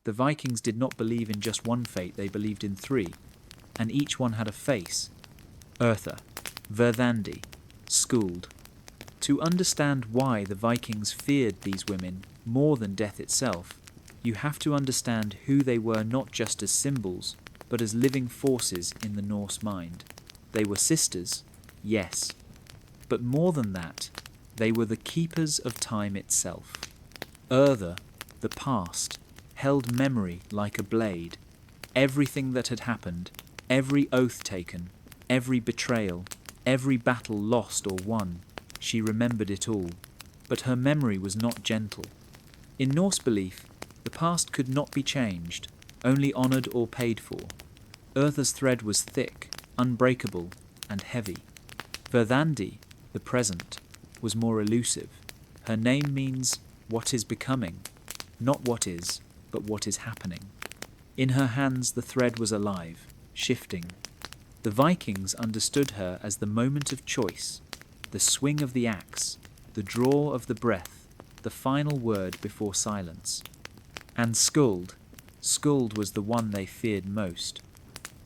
The Vikings did not believe in just one fate, they believed in three, and each one had a face. Eartha, Verthandi, Skuld. To understand why the Vikings feared these women more than death itself, you have to understand who they were not just as symbols, but as living forces in the Norse mind. They were sisters, yes, but more than that, they were the keepers of time itself. Eartha, the past, held memory like a blade. Everything that had happened, every oath taken, every betrayal, every battle lost or won, she remembered it all. But her memory was not gentle. In Norse belief, the past could not be changed, only honoured or paid for. Eartha's thread was thick, unbreakable, and heavy. Verthandi, the present, was more elusive. Her name means what is becoming, not what is, but what is happening. In her hands the thread was alive, shifting. The Vikings understood her as the moment of choice, the swing of the axe, the draw of the breath, the final word before silence. And Skuld was the one they feared most.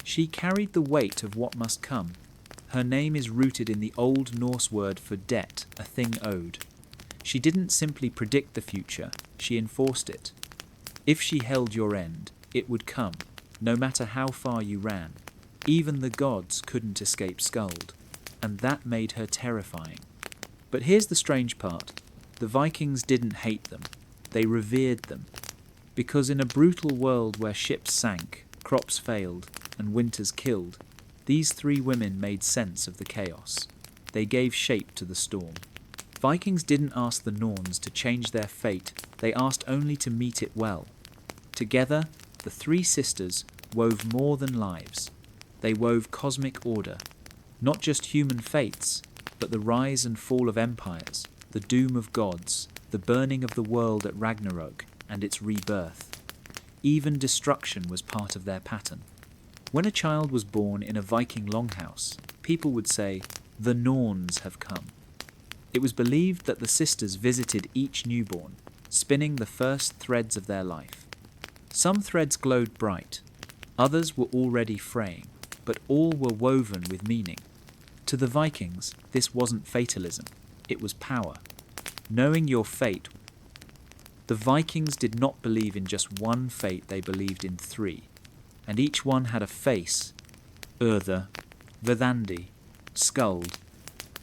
She carried the weight of what must come. Her name is rooted in the Old Norse word for debt, a thing owed. She didn't simply predict the future, she enforced it. If she held your end, it would come, no matter how far you ran. Even the gods couldn't escape Skuld, and that made her terrifying. But here's the strange part. The Vikings didn't hate them, they revered them. Because in a brutal world where ships sank, crops failed, and winters killed, these three women made sense of the chaos. They gave shape to the storm. Vikings didn't ask the Norns to change their fate, they asked only to meet it well. Together, the three sisters wove more than lives. They wove cosmic order, not just human fates, but the rise and fall of empires, the doom of gods, the burning of the world at Ragnarok, and its rebirth. Even destruction was part of their pattern. When a child was born in a Viking longhouse, people would say, "The Norns have come." It was believed that the sisters visited each newborn, spinning the first threads of their life. Some threads glowed bright, others were already fraying, but all were woven with meaning. To the Vikings, this wasn't fatalism, it was power. Knowing your fate. The Vikings did not believe in just one fate, they believed in three, and each one had a face. Eartha, Verthandi, Skuld.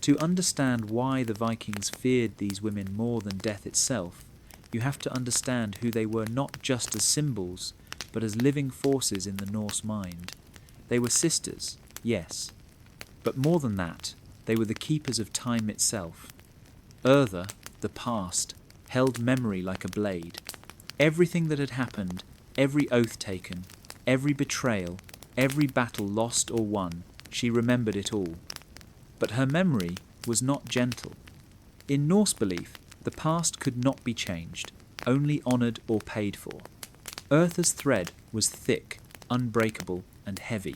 To understand why the Vikings feared these women more than death itself, you have to understand who they were not just as symbols, but as living forces in the Norse mind. They were sisters, yes, but more than that, they were the keepers of time itself. Eartha, the past, held memory like a blade. Everything that had happened, every oath taken, every betrayal, every battle lost or won, she remembered it all. But her memory was not gentle. In Norse belief, the past could not be changed, only honoured or paid for. Eartha's thread was thick, unbreakable, and heavy.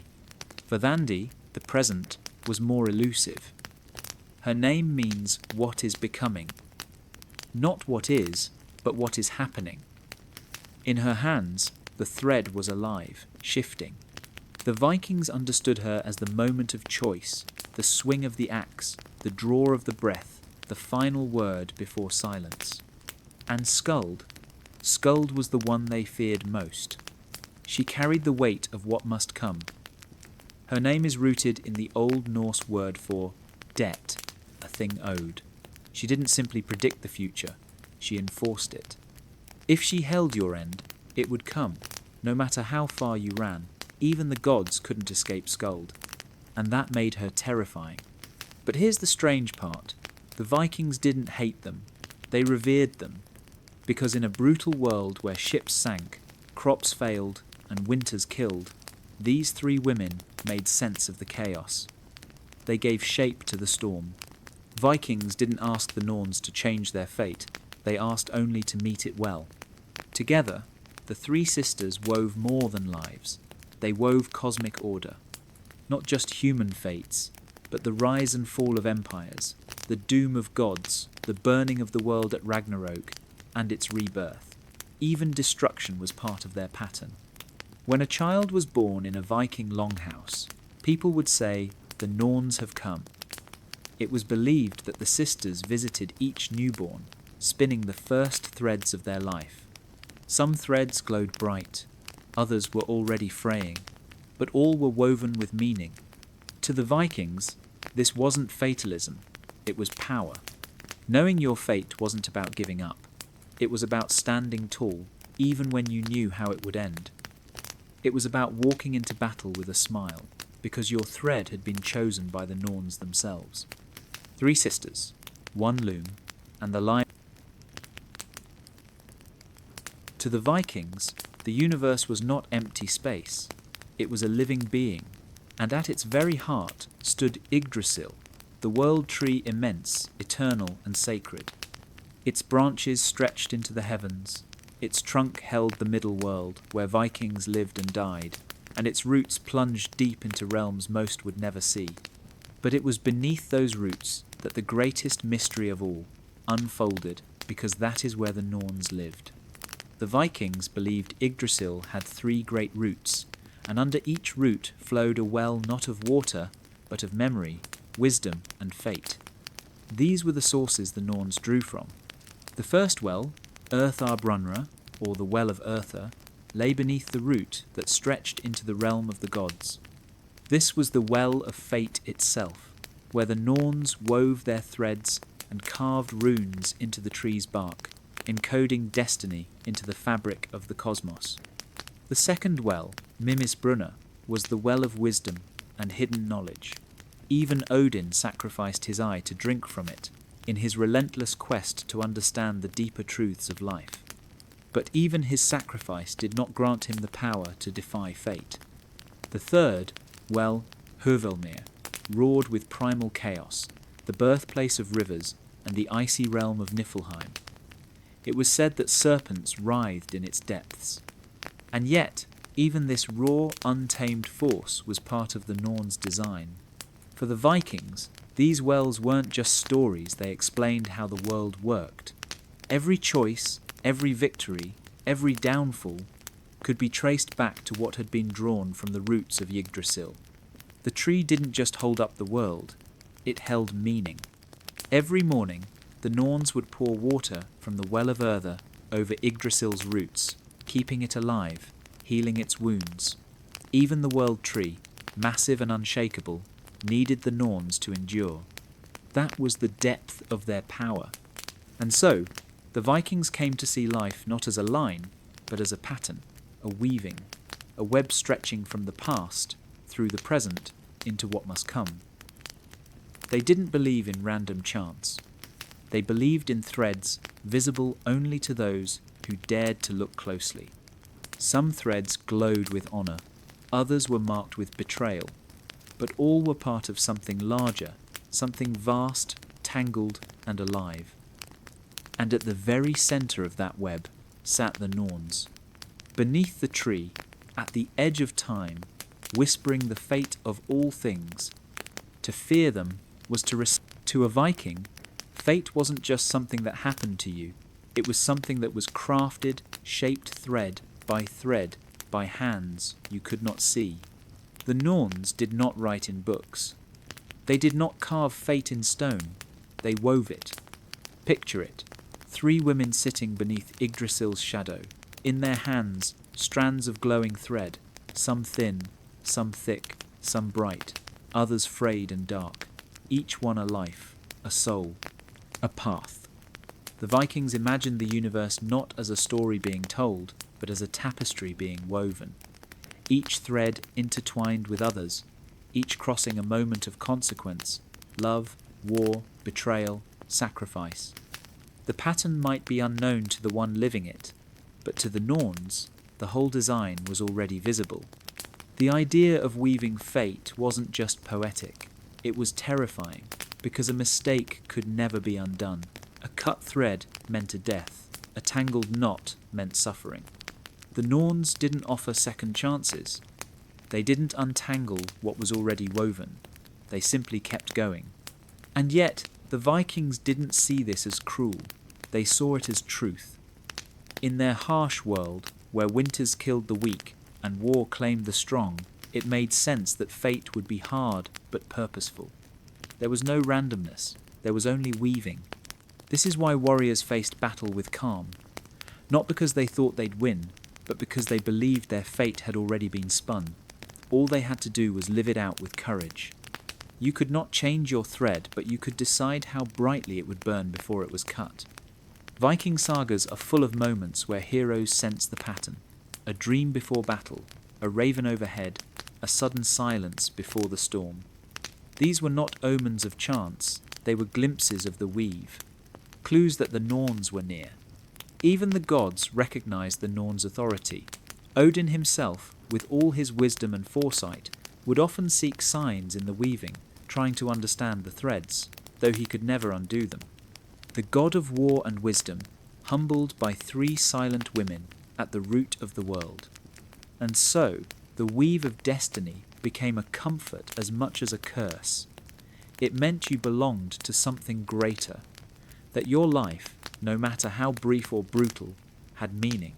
Verthandi, the present, was more elusive. Her name means what is becoming. Not what is, but what is happening. In her hands, the thread was alive, shifting. The Vikings understood her as the moment of choice, the swing of the axe, the draw of the breath, the final word before silence. And Skuld was the one they feared most. She carried the weight of what must come. Her name is rooted in the Old Norse word for debt, a thing owed. She didn't simply predict the future, she enforced it. If she held your end, it would come, no matter how far you ran. Even the gods couldn't escape Skuld, and that made her terrifying. But here's the strange part. The Vikings didn't hate them, they revered them, because in a brutal world where ships sank, crops failed, and winters killed, these three women made sense of the chaos. They gave shape to the storm. Vikings didn't ask the Norns to change their fate, they asked only to meet it well. Together, the three sisters wove more than lives. They wove cosmic order. Not just human fates, but the rise and fall of empires, the doom of gods, the burning of the world at Ragnarok, and its rebirth. even destruction was part of their pattern. When a child was born in a Viking longhouse, people would say, "The Norns have come." It was believed that the sisters visited each newborn, spinning the first threads of their life. Some threads glowed bright, others were already fraying, but all were woven with meaning. To the Vikings, this wasn't fatalism, it was power. Knowing your fate wasn't about giving up. It was about standing tall, even when you knew how it would end. It was about walking into battle with a smile, because your thread had been chosen by the Norns themselves. 3 sisters, 1 loom, and the line. To the Vikings, the universe was not empty space. It was a living being, and at its very heart stood Yggdrasil, the world tree immense, eternal and sacred. Its branches stretched into the heavens, its trunk held the middle world, where Vikings lived and died, and its roots plunged deep into realms most would never see. But it was beneath those roots that the greatest mystery of all unfolded, because that is where the Norns lived. The Vikings believed Yggdrasil had 3 great roots, and under each root flowed a well not of water, but of memory, wisdom, and fate. These were the sources the Norns drew from. The first well, Earthar Brunra, or the Well of Earthar, lay beneath the root that stretched into the realm of the gods. This was the well of fate itself, where the Norns wove their threads and carved runes into the tree's bark, encoding destiny into the fabric of the cosmos. The second well, Mimisbrunna, was the well of wisdom and hidden knowledge. Even Odin sacrificed his eye to drink from it, in his relentless quest to understand the deeper truths of life. But even his sacrifice did not grant him the power to defy fate. The third, well, Hörvelmir, roared with primal chaos, the birthplace of rivers and the icy realm of Niflheim. It was said that serpents writhed in its depths. And yet, even this raw, untamed force was part of the Norns' design. For the Vikings, these wells weren't just stories, they explained how the world worked. Every choice, every victory, every downfall could be traced back to what had been drawn from the roots of Yggdrasil. The tree didn't just hold up the world, it held meaning. Every morning, the Norns would pour water from the Well of Earthar over Yggdrasil's roots, keeping it alive, healing its wounds. Even the world tree, massive and unshakable, needed the Norns to endure. That was the depth of their power. And so, the Vikings came to see life not as a line, but as a pattern, a weaving, a web stretching from the past, through the present, into what must come. They didn't believe in random chance. They believed in threads visible only to those who dared to look closely. Some threads glowed with honor, others were marked with betrayal, but all were part of something larger, something vast, tangled, and alive. And at the very center of that web sat the Norns. Beneath the tree, at the edge of time, whispering the fate of all things. To fear them was to a Viking, fate wasn't just something that happened to you, it was something that was crafted, shaped thread by hands you could not see. The Norns did not write in books. They did not carve fate in stone, they wove it. Picture it, 3 women sitting beneath Yggdrasil's shadow, in their hands strands of glowing thread, some thin, some thick, some bright, others frayed and dark, each one a life, a soul, a path. The Vikings imagined the universe not as a story being told, but as a tapestry being woven. Each thread intertwined with others, each crossing a moment of consequence, love, war, betrayal, sacrifice. The pattern might be unknown to the one living it, but to the Norns, the whole design was already visible. The idea of weaving fate wasn't just poetic, it was terrifying, because a mistake could never be undone. A cut thread meant a death, a tangled knot meant suffering. The Norns didn't offer second chances. They didn't untangle what was already woven. They simply kept going. And yet, the Vikings didn't see this as cruel. They saw it as truth. In their harsh world, where winters killed the weak and war claimed the strong, it made sense that fate would be hard but purposeful. There was no randomness, there was only weaving. This is why warriors faced battle with calm, not because they thought they'd win, but because they believed their fate had already been spun. All they had to do was live it out with courage. You could not change your thread, but you could decide how brightly it would burn before it was cut. Viking sagas are full of moments where heroes sense the pattern. A dream before battle, a raven overhead, a sudden silence before the storm. These were not omens of chance, they were glimpses of the weave, clues that the Norns were near. Even the gods recognized the Norns' authority. Odin himself, with all his wisdom and foresight, would often seek signs in the weaving, trying to understand the threads, though he could never undo them. The god of war and wisdom, humbled by 3 silent women at the root of the world. And so, the weave of destiny became a comfort as much as a curse. It meant you belonged to something greater, that your life, no matter how brief or brutal, had meaning.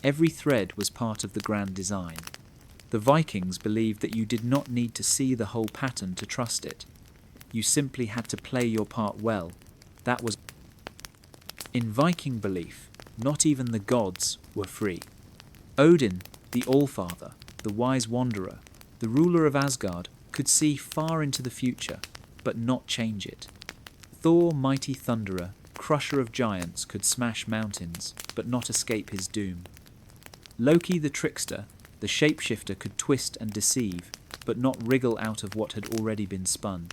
Every thread was part of the grand design. The Vikings believed that you did not need to see the whole pattern to trust it. You simply had to play your part well. That was. In Viking belief, not even the gods were free. Odin, the Allfather, the wise wanderer, the ruler of Asgard, could see far into the future, but not change it. Thor, mighty thunderer, crusher of giants, could smash mountains, but not escape his doom. Loki, the trickster, the shapeshifter, could twist and deceive, but not wriggle out of what had already been spun.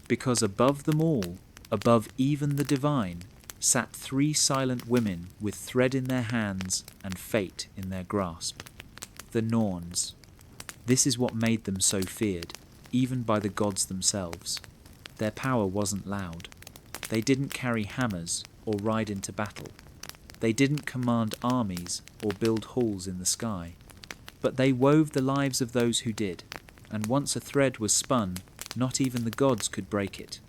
Because above them all, above even the divine, sat 3 silent women with thread in their hands and fate in their grasp. The Norns. This is what made them so feared, even by the gods themselves. Their power wasn't loud. They didn't carry hammers or ride into battle. They didn't command armies or build halls in the sky. But they wove the lives of those who did, and once a thread was spun, not even the gods could break it.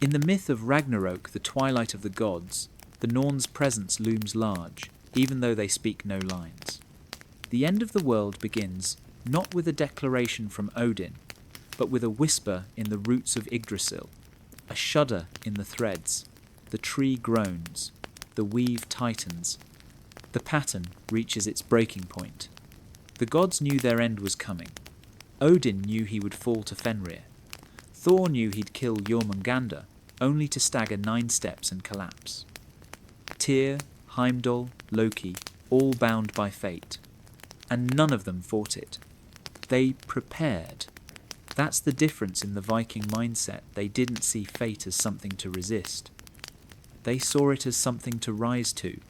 In the myth of Ragnarok, the twilight of the gods, the Norns' presence looms large, even though they speak no lines. The end of the world begins not with a declaration from Odin, but with a whisper in the roots of Yggdrasil, a shudder in the threads. The tree groans, the weave tightens, the pattern reaches its breaking point. The gods knew their end was coming. Odin knew he would fall to Fenrir. Thor knew he'd kill Jormungandr, only to stagger 9 steps and collapse. Tyr, Heimdall, Loki, all bound by fate. And none of them fought it. They prepared. That's the difference in the Viking mindset. They didn't see fate as something to resist. They saw it as something to rise to.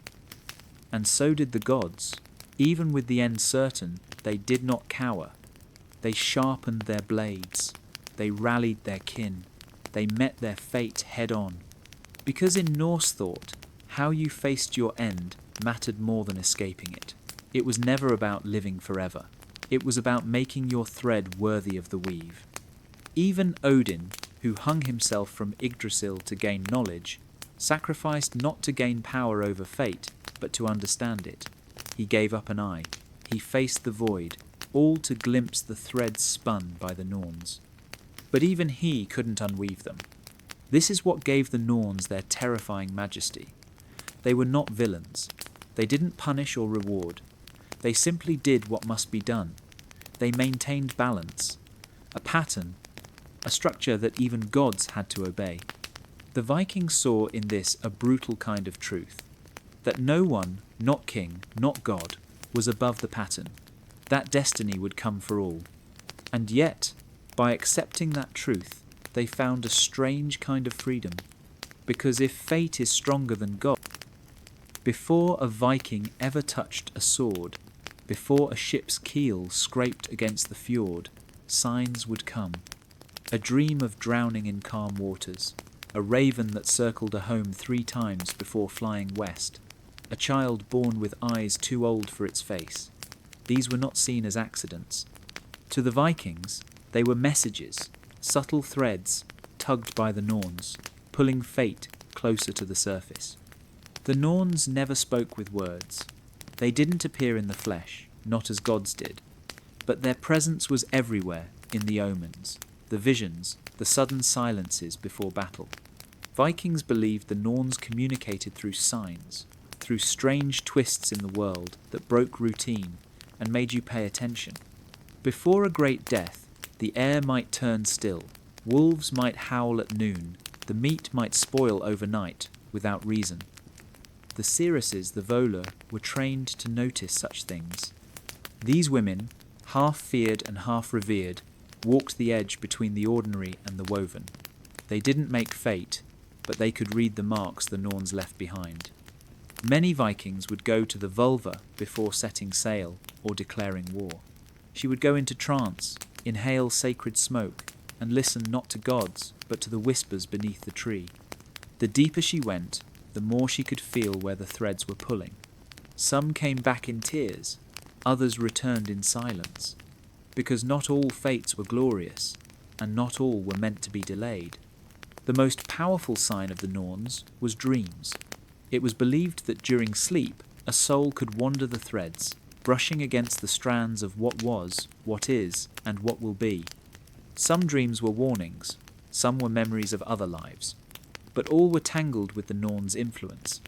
And so did the gods. Even with the end certain, they did not cower. They sharpened their blades. They rallied their kin. They met their fate head on. Because in Norse thought, how you faced your end mattered more than escaping it. It was never about living forever. It was about making your thread worthy of the weave. Even Odin, who hung himself from Yggdrasil to gain knowledge, sacrificed not to gain power over fate, but to understand it. He gave up an eye. He faced the void, all to glimpse the threads spun by the Norns. But even he couldn't unweave them. This is what gave the Norns their terrifying majesty. They were not villains. They didn't punish or reward. They simply did what must be done. They maintained balance, a pattern, a structure that even gods had to obey. The Vikings saw in this a brutal kind of truth, that no one, not king, not god, was above the pattern. That destiny would come for all. And yet, by accepting that truth, they found a strange kind of freedom. Because if fate is stronger than God, before a Viking ever touched a sword, before a ship's keel scraped against the fjord, signs would come. A dream of drowning in calm waters, a raven that circled a home 3 times before flying west, a child born with eyes too old for its face. These were not seen as accidents. To the Vikings, they were messages, subtle threads tugged by the Norns, pulling fate closer to the surface. The Norns never spoke with words. They didn't appear in the flesh, not as gods did, but their presence was everywhere in the omens, the visions, the sudden silences before battle. Vikings believed the Norns communicated through signs, through strange twists in the world that broke routine and made you pay attention. Before a great death, the air might turn still, wolves might howl at noon, the meat might spoil overnight without reason. The seeresses, the volar, were trained to notice such things. These women, half feared and half revered, walked the edge between the ordinary and the woven. They didn't make fate, but they could read the marks the Norns left behind. Many Vikings would go to the vulva before setting sail or declaring war. She would go into trance, inhale sacred smoke, and listen not to gods, but to the whispers beneath the tree. The deeper she went, the more she could feel where the threads were pulling. Some came back in tears, others returned in silence, because not all fates were glorious, and not all were meant to be delayed. The most powerful sign of the Norns was dreams. It was believed that during sleep, a soul could wander the threads, brushing against the strands of what was, what is, and what will be. Some dreams were warnings, some were memories of other lives, but all were tangled with the Norns' influence.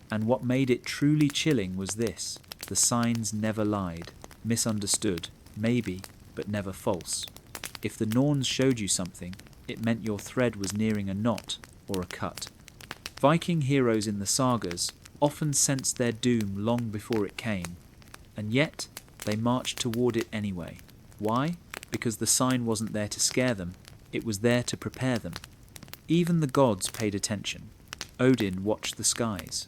And what made it truly chilling was this: the signs never lied, misunderstood, maybe, but never false. If the Norns showed you something, it meant your thread was nearing a knot or a cut. Viking heroes in the sagas often sensed their doom long before it came, and yet they marched toward it anyway. Why? Because the sign wasn't there to scare them, it was there to prepare them. Even the gods paid attention. Odin watched the skies.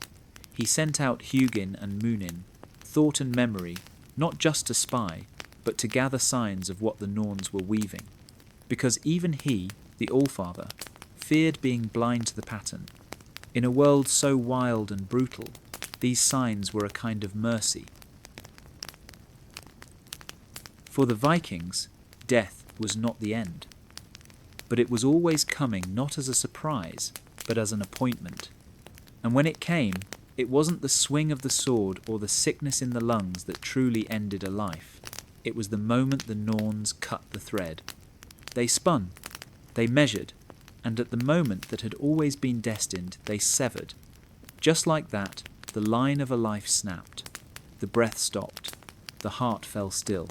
He sent out Hugin and Munin, thought and memory, not just to spy, but to gather signs of what the Norns were weaving. Because even he, the Allfather, feared being blind to the pattern. In a world so wild and brutal, these signs were a kind of mercy. For the Vikings, death was not the end. But it was always coming not as a surprise, but as an appointment. And when it came, it wasn't the swing of the sword or the sickness in the lungs that truly ended a life. It was the moment the Norns cut the thread. They spun, they measured, and at the moment that had always been destined, they severed. Just like that, the line of a life snapped. The breath stopped. The heart fell still.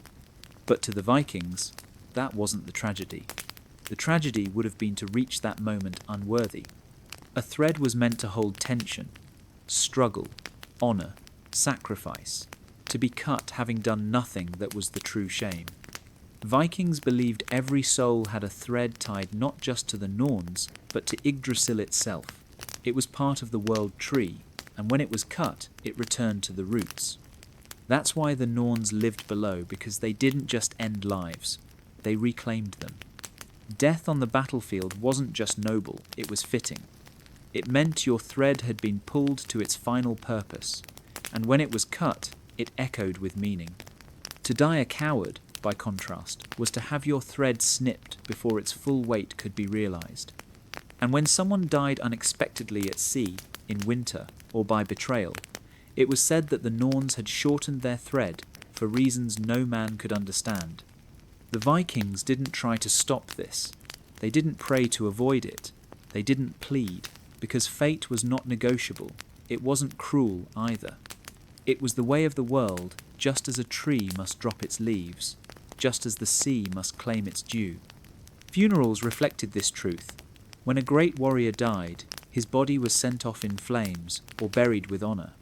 But to the Vikings, that wasn't the tragedy. The tragedy would have been to reach that moment unworthy. A thread was meant to hold tension, struggle, honour, sacrifice, to be cut having done nothing that was the true shame. Vikings believed every soul had a thread tied not just to the Norns, but to Yggdrasil itself. It was part of the world tree, and when it was cut, it returned to the roots. That's why the Norns lived below, because they didn't just end lives, they reclaimed them. Death on the battlefield wasn't just noble, it was fitting. It meant your thread had been pulled to its final purpose, and when it was cut, it echoed with meaning. To die a coward, by contrast, was to have your thread snipped before its full weight could be realized. And when someone died unexpectedly at sea, in winter, or by betrayal, it was said that the Norns had shortened their thread for reasons no man could understand. The Vikings didn't try to stop this. They didn't pray to avoid it. They didn't plead, because fate was not negotiable. It wasn't cruel either. It was the way of the world, just as a tree must drop its leaves, just as the sea must claim its due. Funerals reflected this truth. When a great warrior died, his body was sent off in flames or buried with honour.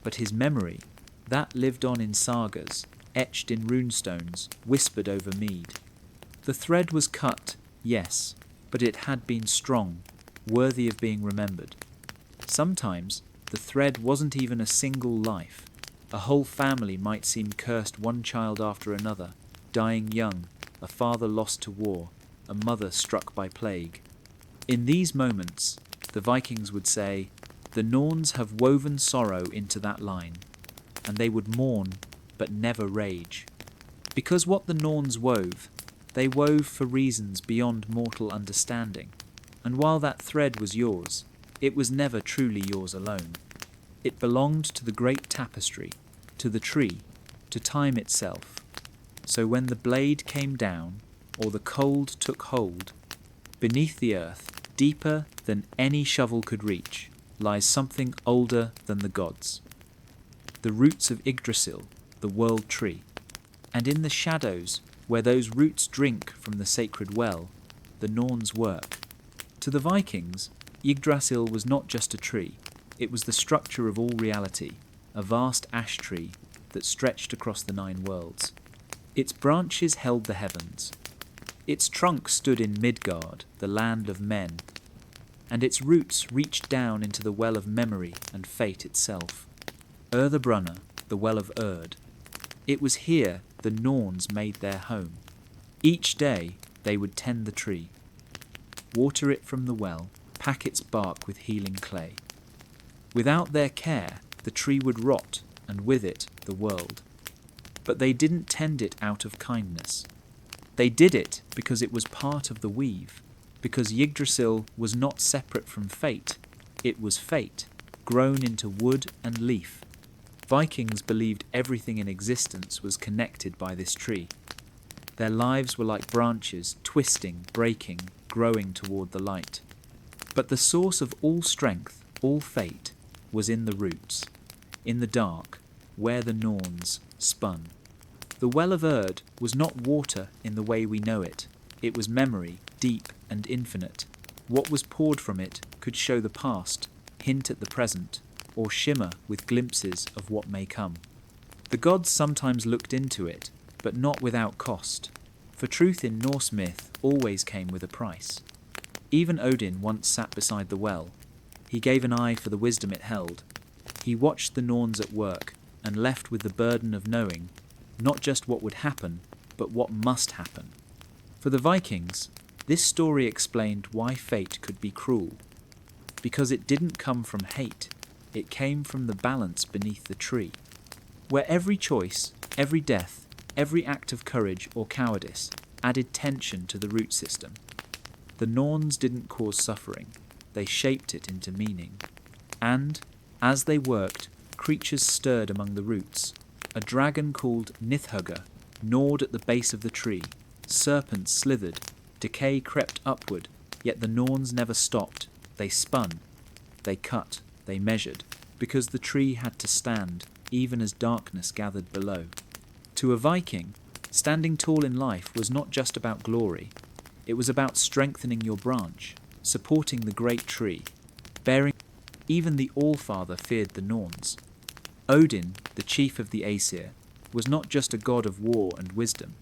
But his memory, that lived on in sagas, etched in runestones, whispered over mead. The thread was cut, yes, but it had been strong, worthy of being remembered. Sometimes the thread wasn't even a single life. A whole family might seem cursed, one child after another, dying young, a father lost to war, a mother struck by plague. In these moments, the Vikings would say, "The Norns have woven sorrow into that line," and they would mourn but never rage. Because what the Norns wove, they wove for reasons beyond mortal understanding, and while that thread was yours, it was never truly yours alone. It belonged to the great tapestry, to the tree, to time itself. So when the blade came down, or the cold took hold, beneath the earth, deeper than any shovel could reach, lies something older than the gods. The roots of Yggdrasil, the world tree. And in the shadows, where those roots drink from the sacred well, the Norns work. To the Vikings, Yggdrasil was not just a tree, it was the structure of all reality, a vast ash tree that stretched across the 9 worlds. Its branches held the heavens. Its trunk stood in Midgard, the land of men, and its roots reached down into the well of memory and fate itself. Brunna, the well of Urd. It was here the Norns made their home. Each day they would tend the tree, water it from the well, pack its bark with healing clay. Without their care, the tree would rot, and with it the world. But they didn't tend it out of kindness. They did it because it was part of the weave, because Yggdrasil was not separate from fate. It was fate, grown into wood and leaf. Vikings believed everything in existence was connected by this tree. Their lives were like branches, twisting, breaking, growing toward the light. But the source of all strength, all fate, was in the roots, in the dark, where the Norns spun. The well of Urd was not water in the way we know it. It was memory, deep and infinite. What was poured from it could show the past, hint at the present, or shimmer with glimpses of what may come. The gods sometimes looked into it, but not without cost, for truth in Norse myth always came with a price. Even Odin once sat beside the well. He gave an eye for the wisdom it held. He watched the Norns at work and left with the burden of knowing not just what would happen, but what must happen. For the Vikings, this story explained why fate could be cruel. Because it didn't come from hate, it came from the balance beneath the tree, where every choice, every death, every act of courage or cowardice added tension to the root system. The Norns didn't cause suffering, they shaped it into meaning. And, as they worked, creatures stirred among the roots. A dragon called Nithhugger gnawed at the base of the tree, serpents slithered, decay crept upward, yet the Norns never stopped. They spun, they cut, they measured, because the tree had to stand, even as darkness gathered below. To a Viking, standing tall in life was not just about glory. It was about strengthening your branch, supporting the great tree, bearing. Even the Allfather feared the Norns. Odin, the chief of the Aesir, was not just a god of war and wisdom.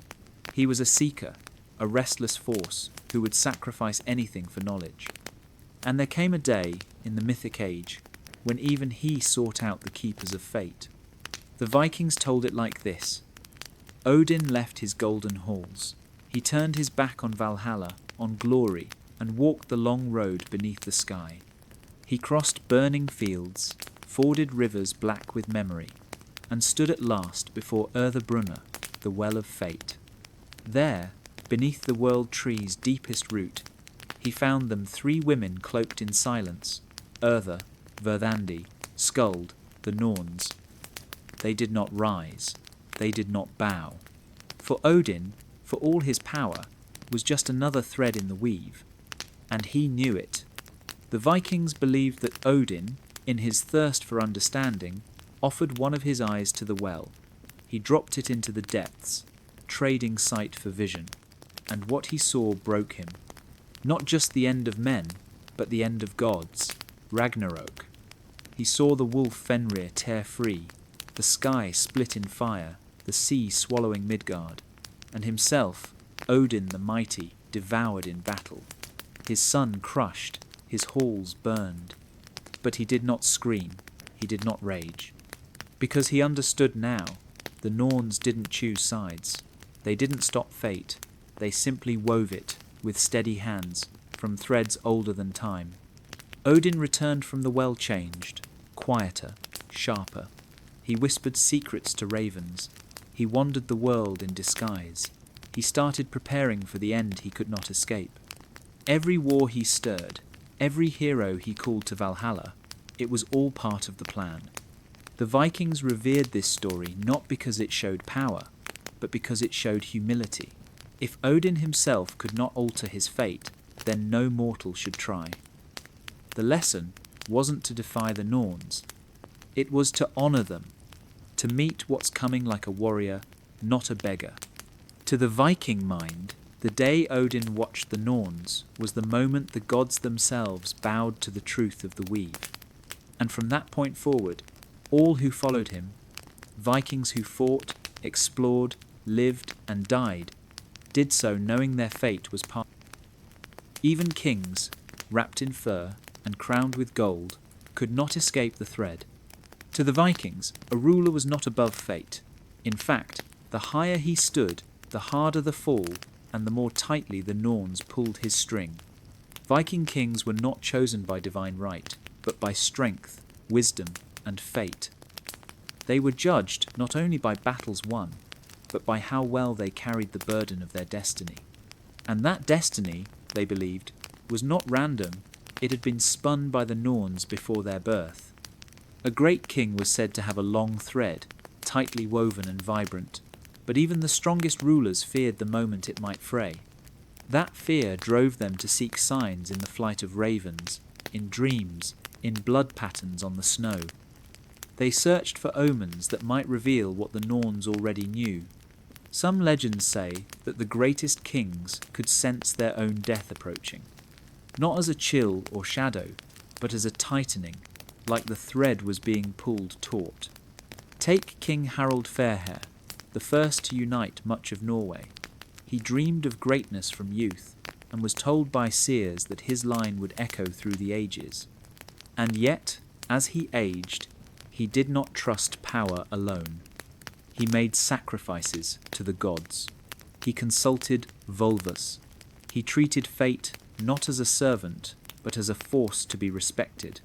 He was a seeker, a restless force who would sacrifice anything for knowledge. And there came a day, in the mythic age, when even he sought out the keepers of fate. The Vikings told it like this. Odin left his golden halls. He turned his back on Valhalla, on glory, and walked the long road beneath the sky. He crossed burning fields, forded rivers black with memory, and stood at last before Brunna, the well of fate. There, beneath the world tree's deepest root, he found them 3 women cloaked in silence, Urther, Verdandi, Skuld, the Norns. They did not rise, they did not bow. For Odin, for all his power, was just another thread in the weave, and he knew it. The Vikings believed that Odin, in his thirst for understanding, offered one of his eyes to the well. He dropped it into the depths, trading sight for vision, and what he saw broke him. Not just the end of men, but the end of gods, Ragnarok. He saw the wolf Fenrir tear free, the sky split in fire, the sea swallowing Midgard, and himself, Odin the mighty, devoured in battle. His son crushed, his halls burned. But he did not scream, he did not rage. Because he understood now, the Norns didn't choose sides. They didn't stop fate, they simply wove it, with steady hands, from threads older than time. Odin returned from the well changed, quieter, sharper. He whispered secrets to ravens. He wandered the world in disguise. He started preparing for the end he could not escape. Every war he stirred, every hero he called to Valhalla, It was all part of the plan. The Vikings revered this story not because it showed power, but because it showed humility. If Odin himself could not alter his fate, then no mortal should try. The lesson wasn't to defy the Norns. It was to honour them, to meet what's coming like a warrior, not a beggar. To the Viking mind, the day Odin watched the Norns was the moment the gods themselves bowed to the truth of the weave. And from that point forward, all who followed him, Vikings who fought, explored, lived and died, did so knowing their fate was part. Even kings, wrapped in fur and crowned with gold, could not escape the thread. To the Vikings, a ruler was not above fate. In fact, the higher he stood, the harder the fall, and the more tightly the Norns pulled his string. Viking kings were not chosen by divine right, but by strength, wisdom, and fate. They were judged not only by battles won, but by how well they carried the burden of their destiny. And that destiny, they believed, was not random, it had been spun by the Norns before their birth. A great king was said to have a long thread, tightly woven and vibrant, but even the strongest rulers feared the moment it might fray. That fear drove them to seek signs in the flight of ravens, in dreams, in blood patterns on the snow. They searched for omens that might reveal what the Norns already knew. Some legends say that the greatest kings could sense their own death approaching, not as a chill or shadow, but as a tightening, like the thread was being pulled taut. Take King Harald Fairhair, the first to unite much of Norway. He dreamed of greatness from youth, and was told by seers that his line would echo through the ages. And yet, as he aged, he did not trust power alone. He made sacrifices to the gods. He consulted Volvus. He treated fate not as a servant, but as a force to be respected.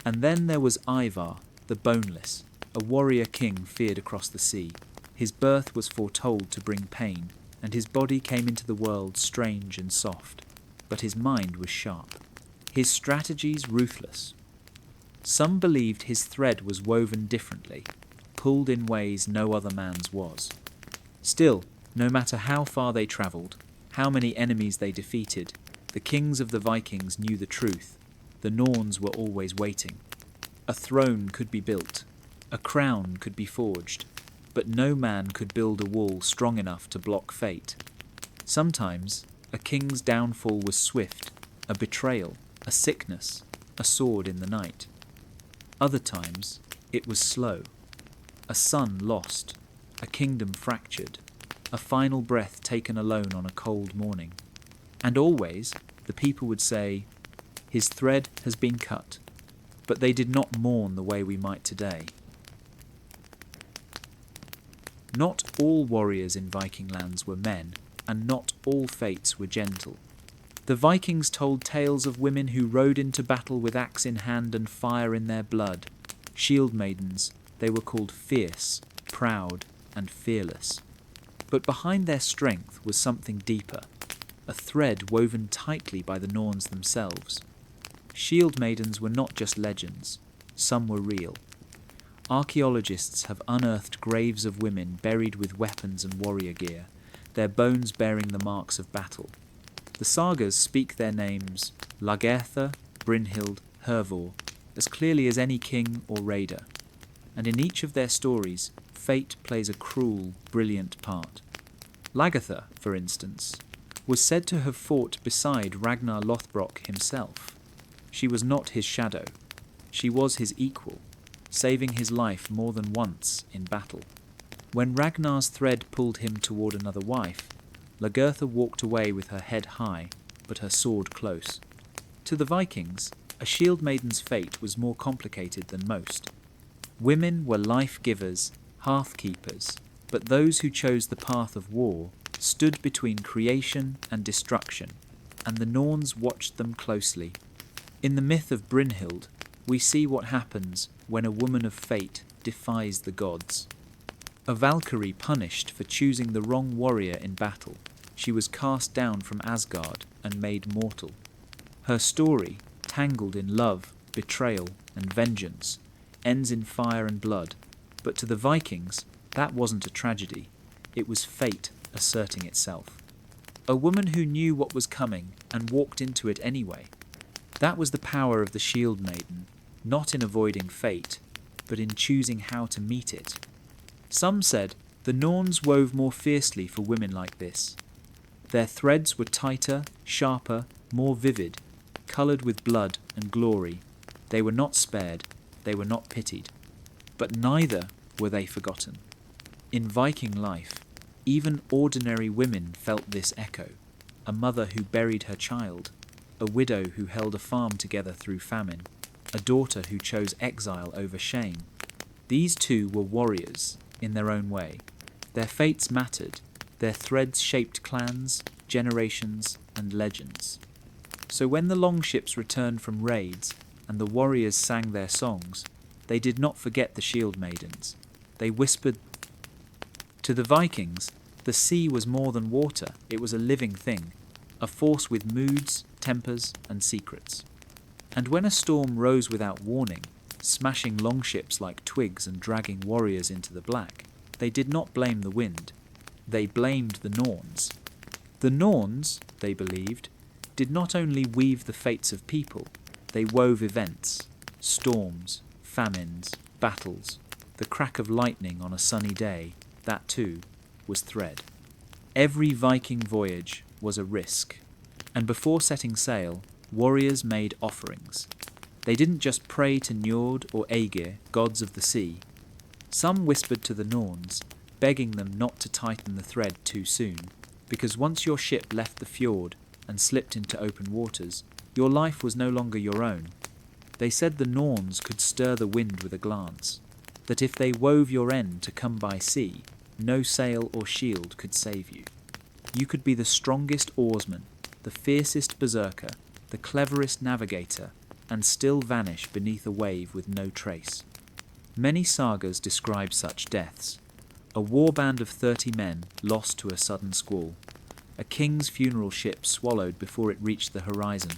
And then there was Ivar, the Boneless, a warrior king feared across the sea. His birth was foretold to bring pain, and his body came into the world strange and soft, but his mind was sharp. His strategies ruthless. Some believed his thread was woven differently, pulled in ways no other man's was. Still, no matter how far they travelled, how many enemies they defeated, the kings of the Vikings knew the truth. The Norns were always waiting. A throne could be built, a crown could be forged, but no man could build a wall strong enough to block fate. Sometimes a king's downfall was swift, a betrayal, a sickness, a sword in the night. Other times it was slow, a son lost, a kingdom fractured, a final breath taken alone on a cold morning. And always the people would say, "His thread has been cut," but they did not mourn the way we might today. Not all warriors in Viking lands were men, and not all fates were gentle. The Vikings told tales of women who rode into battle with axe in hand and fire in their blood. Shield maidens, they were called fierce, proud, and fearless. But behind their strength was something deeper, a thread woven tightly by the Norns themselves. Shield maidens were not just legends, some were real. Archaeologists have unearthed graves of women buried with weapons and warrior gear, their bones bearing the marks of battle. The sagas speak their names, Lagertha, Brynhild, Hervor, as clearly as any king or raider. And in each of their stories, fate plays a cruel, brilliant part. Lagertha, for instance, was said to have fought beside Ragnar Lothbrok himself. She was not his shadow. She was his equal, saving his life more than once in battle. When Ragnar's thread pulled him toward another wife, Lagertha walked away with her head high, but her sword close. To the Vikings, a shield maiden's fate was more complicated than most. Women were life-givers, hearth-keepers, but those who chose the path of war stood between creation and destruction, and the Norns watched them closely. In the myth of Brynhild, we see what happens when a woman of fate defies the gods. A Valkyrie punished for choosing the wrong warrior in battle. She was cast down from Asgard and made mortal. Her story, tangled in love, betrayal, and vengeance, ends in fire and blood, but to the Vikings, that wasn't a tragedy. It was fate asserting itself. A woman who knew what was coming and walked into it anyway. That was the power of the Shield Maiden, not in avoiding fate, but in choosing how to meet it. Some said the Norns wove more fiercely for women like this. Their threads were tighter, sharper, more vivid, coloured with blood and glory. They were not spared, they were not pitied. But neither were they forgotten. In Viking life, even ordinary women felt this echo. A mother who buried her child, a widow who held a farm together through famine, a daughter who chose exile over shame. These two were warriors in their own way. Their fates mattered. Their threads shaped clans, generations, and legends. So when the longships returned from raids and the warriors sang their songs, they did not forget the Shield Maidens. They whispered. To the Vikings, the sea was more than water. It was a living thing, a force with moods, tempers, and secrets. And when a storm rose without warning, smashing longships like twigs and dragging warriors into the black, they did not blame the wind. They blamed the Norns. The Norns, they believed, did not only weave the fates of people, they wove events, storms, famines, battles, the crack of lightning on a sunny day, that too was thread. Every Viking voyage was a risk, and before setting sail, warriors made offerings. They didn't just pray to Njord or Aegir, gods of the sea. Some whispered to the Norns, begging them not to tighten the thread too soon, because once your ship left the fjord and slipped into open waters, your life was no longer your own. They said the Norns could stir the wind with a glance, that if they wove your end to come by sea, no sail or shield could save you. You could be the strongest oarsman, the fiercest berserker, the cleverest navigator, and still vanish beneath a wave with no trace. Many sagas describe such deaths. A warband of 30 men lost to a sudden squall. A king's funeral ship swallowed before it reached the horizon.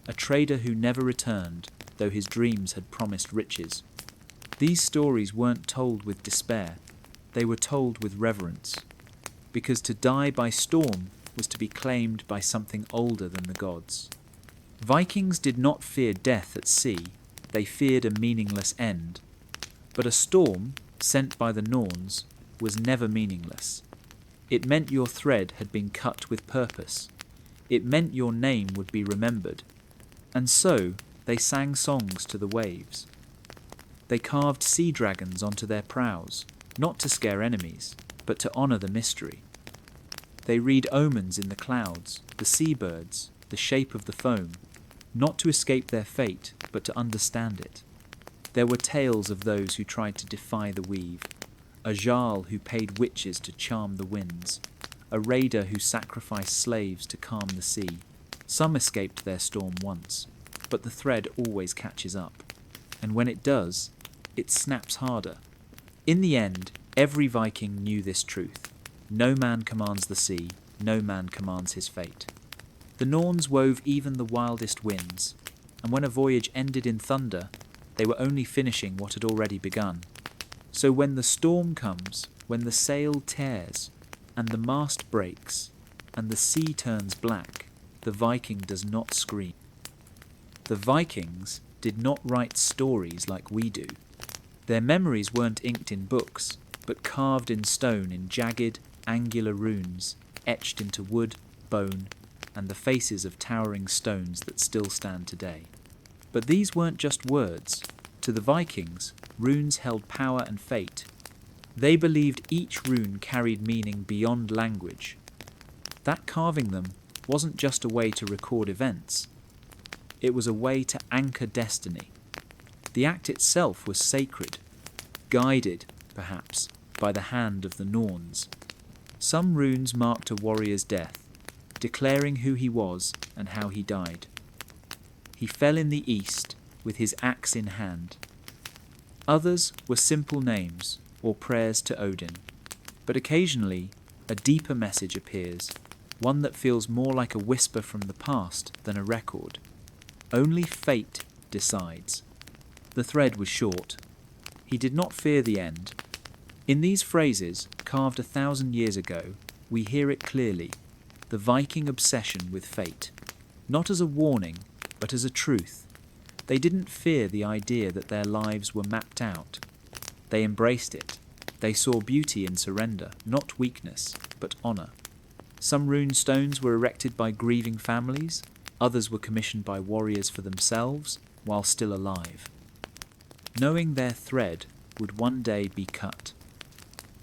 A trader who never returned, though his dreams had promised riches. These stories weren't told with despair. They were told with reverence. Because to die by storm was to be claimed by something older than the gods. Vikings did not fear death at sea. They feared a meaningless end. But a storm, sent by the Norns, was never meaningless. It meant your thread had been cut with purpose. It meant your name would be remembered. And so they sang songs to the waves. They carved sea dragons onto their prows, not to scare enemies, but to honour the mystery. They read omens in the clouds, the seabirds, the shape of the foam, not to escape their fate, but to understand it. There were tales of those who tried to defy the weave, a Jarl who paid witches to charm the winds, a raider who sacrificed slaves to calm the sea. Some escaped their storm once, but the thread always catches up, and when it does, it snaps harder. In the end, every Viking knew this truth. No man commands the sea, no man commands his fate. The Norns wove even the wildest winds, and when a voyage ended in thunder, they were only finishing what had already begun. So when the storm comes, when the sail tears, and the mast breaks, and the sea turns black, the Viking does not scream. The Vikings did not write stories like we do. Their memories weren't inked in books, but carved in stone in jagged, angular runes, etched into wood, bone, and the faces of towering stones that still stand today. But these weren't just words. To the Vikings, runes held power and fate. They believed each rune carried meaning beyond language. That carving them wasn't just a way to record events. It was a way to anchor destiny. The act itself was sacred, guided, perhaps, by the hand of the Norns. Some runes marked a warrior's death, declaring who he was and how he died. He fell in the east with his axe in hand. Others were simple names or prayers to Odin, but occasionally a deeper message appears, one that feels more like a whisper from the past than a record. Only fate decides. The thread was short. He did not fear the end. In these phrases, carved 1,000 years ago, we hear it clearly, the Viking obsession with fate. Not as a warning, but as a truth. They didn't fear the idea that their lives were mapped out. They embraced it. They saw beauty in surrender, not weakness, but honor. Some rune stones were erected by grieving families, others were commissioned by warriors for themselves while still alive, knowing their thread would one day be cut.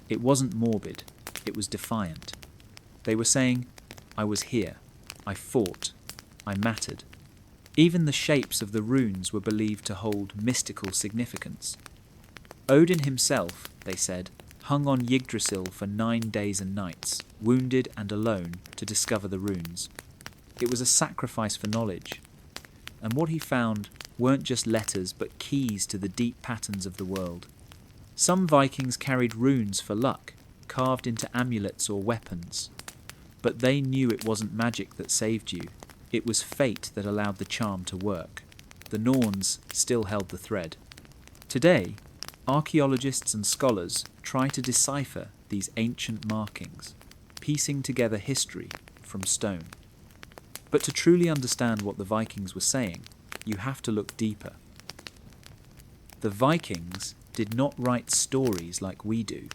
It wasn't morbid, it was defiant. They were saying, I was here, I fought, I mattered. Even the shapes of the runes were believed to hold mystical significance. Odin himself, they said, hung on Yggdrasil for 9 days and nights, wounded and alone, to discover the runes. It was a sacrifice for knowledge. And what he found weren't just letters but keys to the deep patterns of the world. Some Vikings carried runes for luck, carved into amulets or weapons. But they knew it wasn't magic that saved you. It was fate that allowed the charm to work. The Norns still held the thread. Today, archaeologists and scholars try to decipher these ancient markings, piecing together history from stone. But to truly understand what the Vikings were saying, you have to look deeper. The Vikings did not write stories like we do.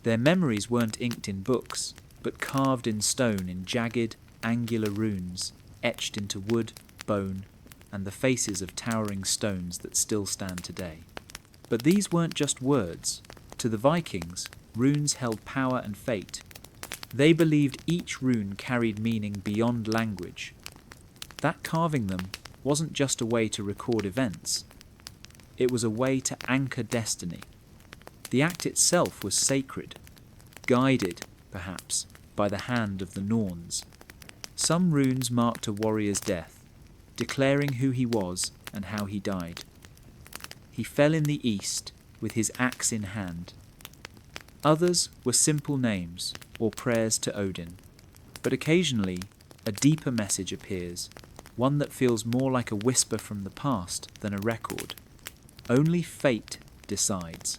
Their memories weren't inked in books, but carved in stone in jagged, angular runes, etched into wood, bone, and the faces of towering stones that still stand today. But these weren't just words. To the Vikings, runes held power and fate. They believed each rune carried meaning beyond language. That carving them wasn't just a way to record events. It was a way to anchor destiny. The act itself was sacred, guided, perhaps, by the hand of the Norns. Some runes marked a warrior's death, declaring who he was and how he died. He fell in the east with his axe in hand. Others were simple names or prayers to Odin. But occasionally, a deeper message appears, one that feels more like a whisper from the past than a record. Only fate decides.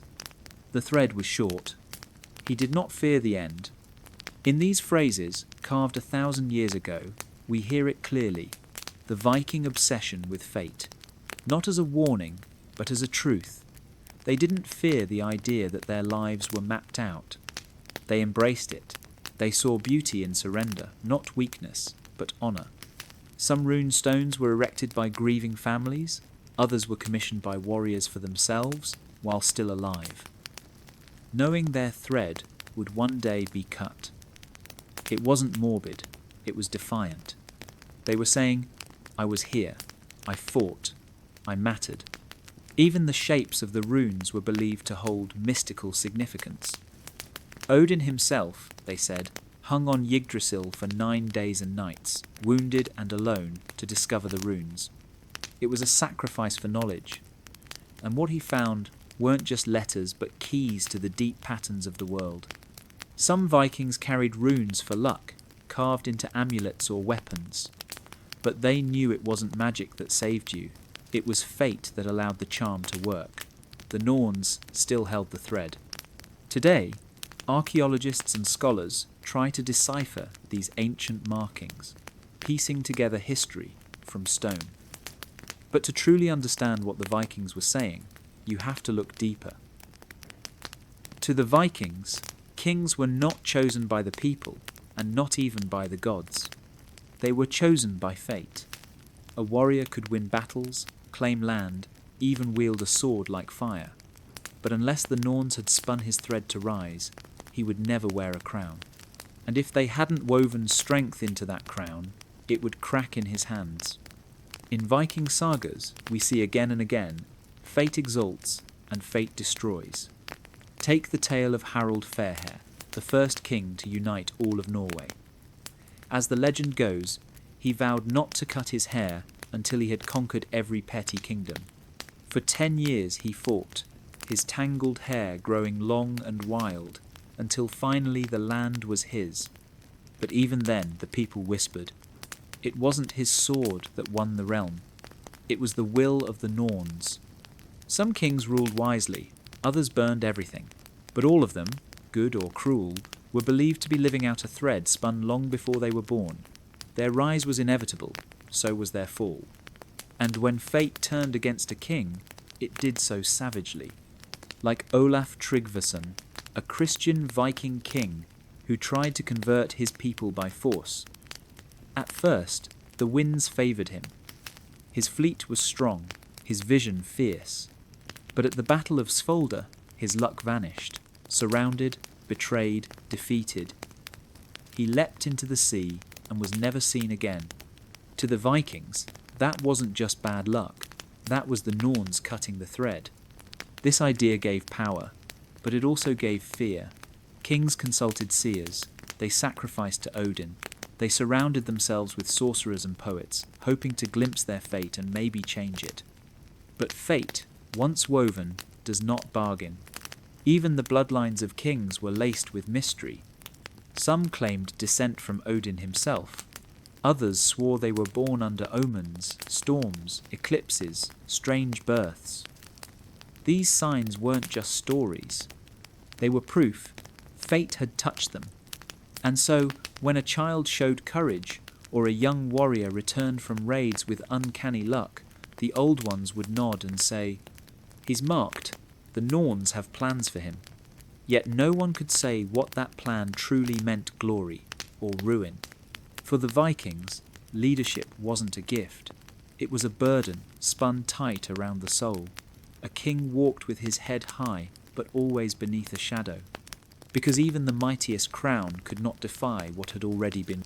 The thread was short. He did not fear the end. In these phrases, carved 1,000 years ago, we hear it clearly, the Viking obsession with fate. Not as a warning, but as a truth. They didn't fear the idea that their lives were mapped out. They embraced it. They saw beauty in surrender, not weakness, but honor. Some rune stones were erected by grieving families, others were commissioned by warriors for themselves while still alive, knowing their thread would one day be cut. It wasn't morbid, it was defiant. They were saying, I was here, I fought, I mattered. Even the shapes of the runes were believed to hold mystical significance. Odin himself, they said, hung on Yggdrasil for 9 days and nights, wounded and alone, to discover the runes. It was a sacrifice for knowledge. And what he found weren't just letters but keys to the deep patterns of the world. Some Vikings carried runes for luck, carved into amulets or weapons. But they knew it wasn't magic that saved you. It was fate that allowed the charm to work. The Norns still held the thread. Today, archaeologists and scholars try to decipher these ancient markings, piecing together history from stone. But to truly understand what the Vikings were saying, you have to look deeper. To the Vikings, kings were not chosen by the people, and not even by the gods. They were chosen by fate. A warrior could win battles, claim land, even wield a sword like fire. But unless the Norns had spun his thread to rise, he would never wear a crown. And if they hadn't woven strength into that crown, it would crack in his hands. In Viking sagas, we see again and again, fate exalts and fate destroys. Take the tale of Harald Fairhair, the first king to unite all of Norway. As the legend goes, he vowed not to cut his hair until he had conquered every petty kingdom. For 10 years he fought, his tangled hair growing long and wild, until finally the land was his. But even then the people whispered, it wasn't his sword that won the realm. It was the will of the Norns. Some kings ruled wisely, others burned everything, but all of them, good or cruel, were believed to be living out a thread spun long before they were born. Their rise was inevitable, so was their fall. And when fate turned against a king, it did so savagely. Like Olaf Tryggvason, a Christian Viking king who tried to convert his people by force. At first, the winds favoured him. His fleet was strong, his vision fierce. But at the Battle of Svolder, his luck vanished. Surrounded, betrayed, defeated. He leapt into the sea and was never seen again. To the Vikings, that wasn't just bad luck. That was the Norns cutting the thread. This idea gave power, but it also gave fear. Kings consulted seers. They sacrificed to Odin. They surrounded themselves with sorcerers and poets, hoping to glimpse their fate and maybe change it. But fate, once woven, does not bargain. Even the bloodlines of kings were laced with mystery. Some claimed descent from Odin himself. Others swore they were born under omens, storms, eclipses, strange births. These signs weren't just stories. They were proof. Fate had touched them. And so, when a child showed courage, or a young warrior returned from raids with uncanny luck, the old ones would nod and say, "He's marked. The Norns have plans for him." Yet no one could say what that plan truly meant: glory or ruin. For the Vikings, leadership wasn't a gift. It was a burden spun tight around the soul. A king walked with his head high, but always beneath a shadow, because even the mightiest crown could not defy what had already been.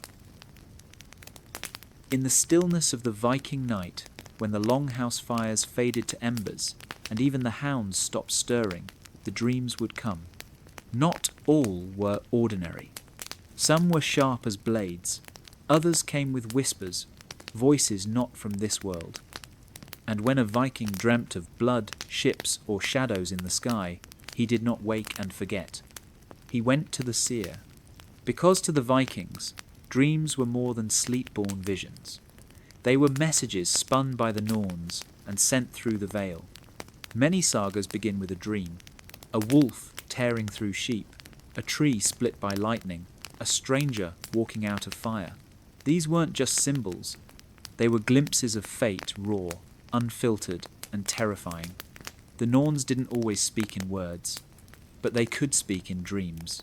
In the stillness of the Viking night, when the longhouse fires faded to embers, and even the hounds stopped stirring, the dreams would come. Not all were ordinary. Some were sharp as blades. Others came with whispers, voices not from this world. And when a Viking dreamt of blood, ships, or shadows in the sky, he did not wake and forget. He went to the seer. Because to the Vikings, dreams were more than sleep-born visions. They were messages spun by the Norns and sent through the veil. Many sagas begin with a dream. A wolf tearing through sheep, a tree split by lightning, a stranger walking out of fire. These weren't just symbols. They were glimpses of fate, raw, unfiltered, and terrifying. The Norns didn't always speak in words, but they could speak in dreams.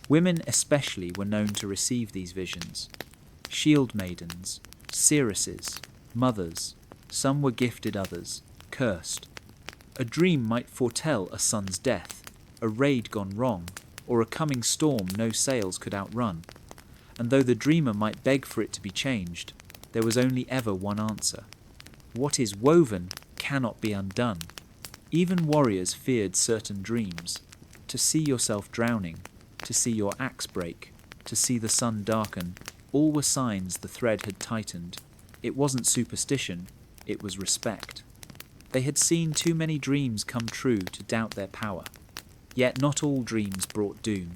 Women especially were known to receive these visions. Shield maidens, seeresses, mothers, some were gifted, others cursed. A dream might foretell a son's death, a raid gone wrong, or a coming storm no sails could outrun. And though the dreamer might beg for it to be changed, there was only ever one answer. What is woven cannot be undone. Even warriors feared certain dreams. To see yourself drowning, to see your axe break, to see the sun darken, all were signs the thread had tightened. It wasn't superstition, it was respect. They had seen too many dreams come true to doubt their power. Yet not all dreams brought doom.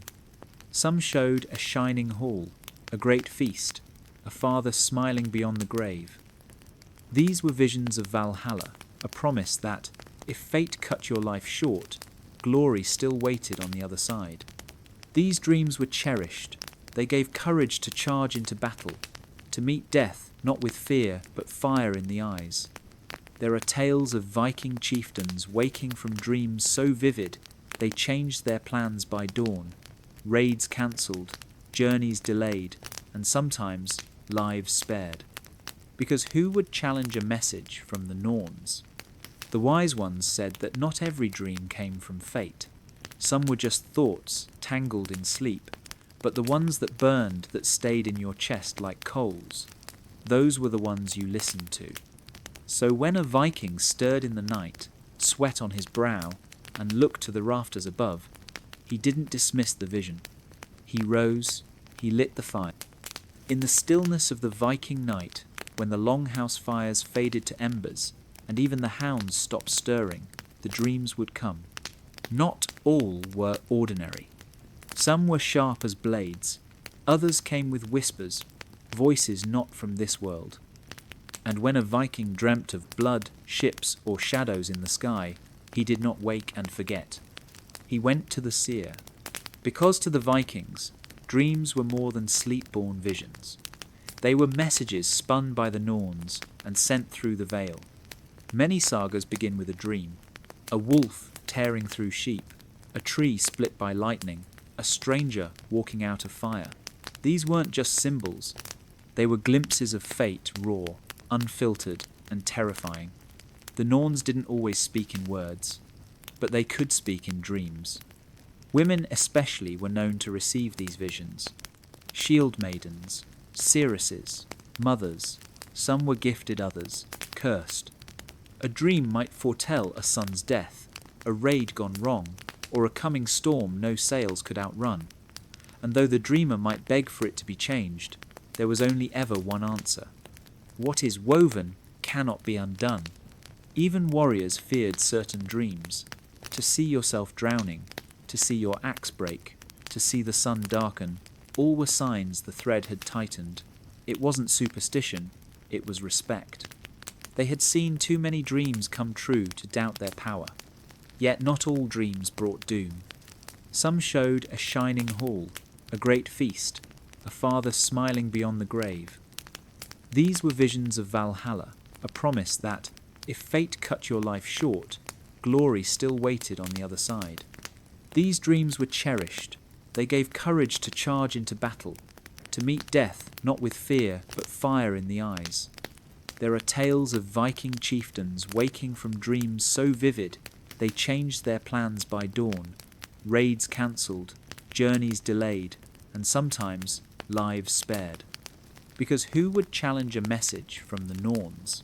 Some showed a shining hall, a great feast, a father smiling beyond the grave. These were visions of Valhalla, a promise that, if fate cut your life short, glory still waited on the other side. These dreams were cherished. They gave courage to charge into battle, to meet death not with fear but fire in the eyes. There are tales of Viking chieftains waking from dreams so vivid they changed their plans by dawn, raids cancelled, journeys delayed, and sometimes lives spared. Because who would challenge a message from the Norns? The wise ones said that not every dream came from fate. Some were just thoughts, tangled in sleep, but the ones that burned, that stayed in your chest like coals, those were the ones you listened to. So when a Viking stirred in the night, sweat on his brow, and looked to the rafters above, he didn't dismiss the vision. He rose, he lit the fire. In the stillness of the Viking night, when the longhouse fires faded to embers, and even the hounds stopped stirring, the dreams would come. Not all were ordinary. Some were sharp as blades. Others came with whispers, voices not from this world. And when a Viking dreamt of blood, ships, or shadows in the sky, he did not wake and forget. He went to the seer. Because to the Vikings, dreams were more than sleep-born visions. They were messages spun by the Norns and sent through the veil. Many sagas begin with a dream. A wolf tearing through sheep, a tree split by lightning, a stranger walking out of fire. These weren't just symbols. They were glimpses of fate, raw, unfiltered, and terrifying. The Norns didn't always speak in words, but they could speak in dreams. Women especially were known to receive these visions. Shield maidens, seeresses, mothers, some were gifted, others cursed. A dream might foretell a son's death, a raid gone wrong, or a coming storm no sails could outrun. And though the dreamer might beg for it to be changed, there was only ever one answer. What is woven cannot be undone. Even warriors feared certain dreams. To see yourself drowning, to see your axe break, to see the sun darken, all were signs the thread had tightened. It wasn't superstition, it was respect. They had seen too many dreams come true to doubt their power. Yet not all dreams brought doom. Some showed a shining hall, a great feast, a father smiling beyond the grave. These were visions of Valhalla, a promise that, if fate cut your life short, glory still waited on the other side. These dreams were cherished. They gave courage to charge into battle, to meet death not with fear but fire in the eyes. There are tales of Viking chieftains waking from dreams so vivid they changed their plans by dawn, raids cancelled, journeys delayed, and sometimes lives spared. Because who would challenge a message from the Norns?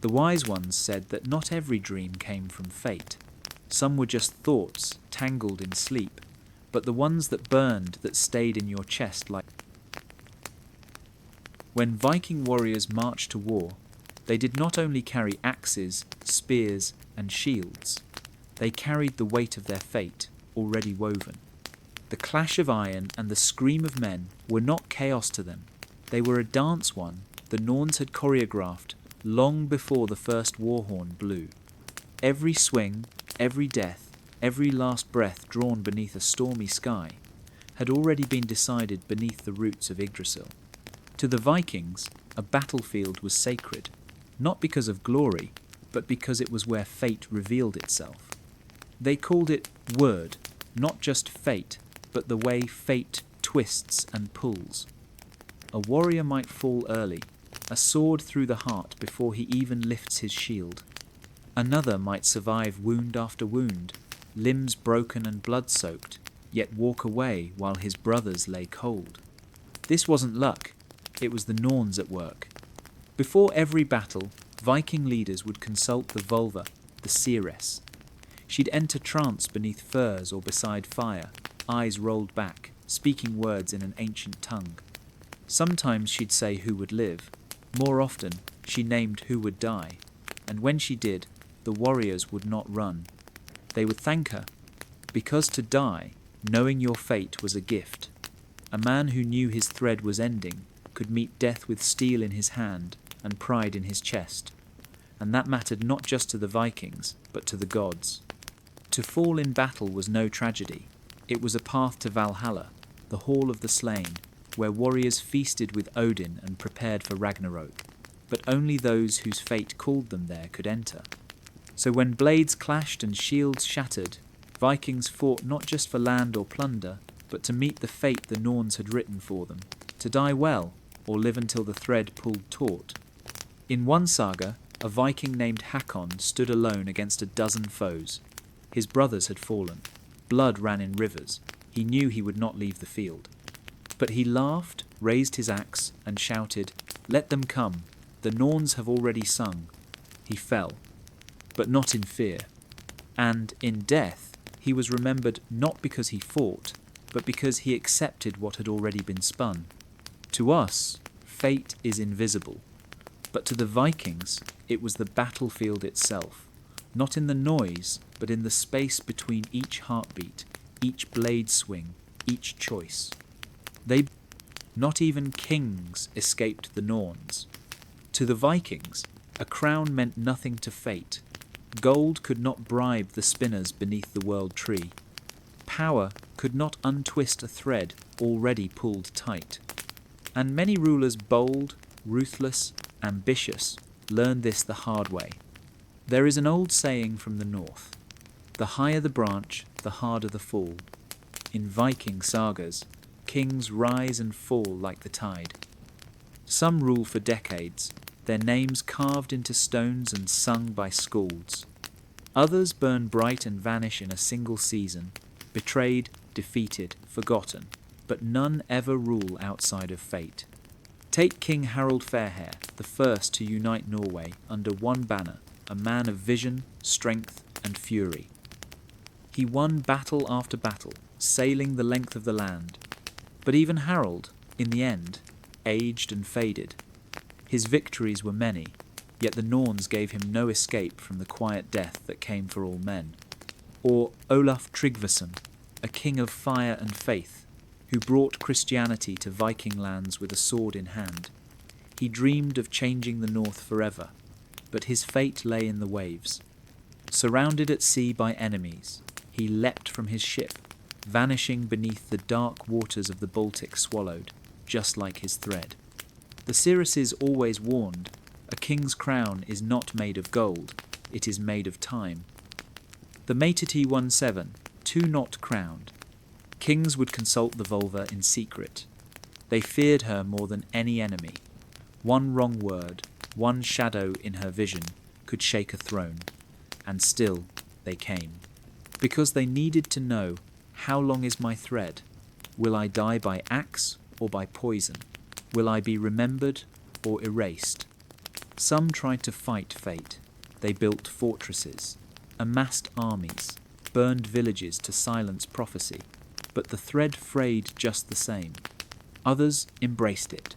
The wise ones said that not every dream came from fate. Some were just thoughts tangled in sleep, but the ones that burned, that stayed in your chest like... When Viking warriors marched to war, they did not only carry axes, spears, and shields. They carried the weight of their fate, already woven. The clash of iron and the scream of men were not chaos to them. They were a dance one the Norns had choreographed long before the first war horn blew. Every swing, every death, every last breath drawn beneath a stormy sky had already been decided beneath the roots of Yggdrasil. To the Vikings, a battlefield was sacred, not because of glory, but because it was where fate revealed itself. They called it word, not just fate, but the way fate twists and pulls. A warrior might fall early, a sword through the heart before he even lifts his shield. Another might survive wound after wound, limbs broken and blood-soaked, yet walk away while his brothers lay cold. This wasn't luck, it was the Norns at work. Before every battle, Viking leaders would consult the vulva, the seeress. She'd enter trance beneath firs or beside fire, eyes rolled back, speaking words in an ancient tongue. Sometimes she'd say who would live. More often, she named who would die. And when she did, the warriors would not run. They would thank her, because to die, knowing your fate, was a gift. A man who knew his thread was ending could meet death with steel in his hand and pride in his chest. And that mattered not just to the Vikings, but to the gods. To fall in battle was no tragedy. It was a path to Valhalla, the hall of the slain, where warriors feasted with Odin and prepared for Ragnarok. But only those whose fate called them there could enter. So when blades clashed and shields shattered, Vikings fought not just for land or plunder, but to meet the fate the Norns had written for them, to die well, or live until the thread pulled taut. In one saga, a Viking named Hakon stood alone against a dozen foes. His brothers had fallen. Blood ran in rivers. He knew he would not leave the field. But he laughed, raised his axe, and shouted, "Let them come. The Norns have already sung." He fell, but not in fear. And in death, he was remembered not because he fought, but because he accepted what had already been spun. To us, fate is invisible. But to the Vikings, it was the battlefield itself, not in the noise, but in the space between each heartbeat, each blade swing, each choice. Not even kings escaped the Norns. To the Vikings, a crown meant nothing to fate. Gold could not bribe the spinners beneath the world tree. Power could not untwist a thread already pulled tight. And many rulers bold, ruthless, ambitious learned this the hard way. There is an old saying from the north: the higher the branch, the harder the fall. In Viking sagas, kings rise and fall like the tide. Some rule for decades, their names carved into stones and sung by skalds. Others burn bright and vanish in a single season, betrayed, defeated, forgotten, but none ever rule outside of fate. Take King Harald Fairhair, the first to unite Norway under one banner, a man of vision, strength, and fury. He won battle after battle, sailing the length of the land. But even Harald, in the end, aged and faded. His victories were many, yet the Norns gave him no escape from the quiet death that came for all men. Or Olaf Tryggvason, a king of fire and faith, who brought Christianity to Viking lands with a sword in hand. He dreamed of changing the north forever, but his fate lay in the waves. Surrounded at sea by enemies, he leapt from his ship, vanishing beneath the dark waters of the Baltic swallowed, just like his thread. The seeresses always warned, a king's crown is not made of gold, it is made of time. The Mateti won 7, 2 not crowned. Kings would consult the Volva in secret. They feared her more than any enemy. One wrong word, one shadow in her vision could shake a throne, and still they came. Because they needed to know, how long is my thread? Will I die by axe or by poison? Will I be remembered or erased? Some tried to fight fate. They built fortresses, amassed armies, burned villages to silence prophecy, but the thread frayed just the same. Others embraced it.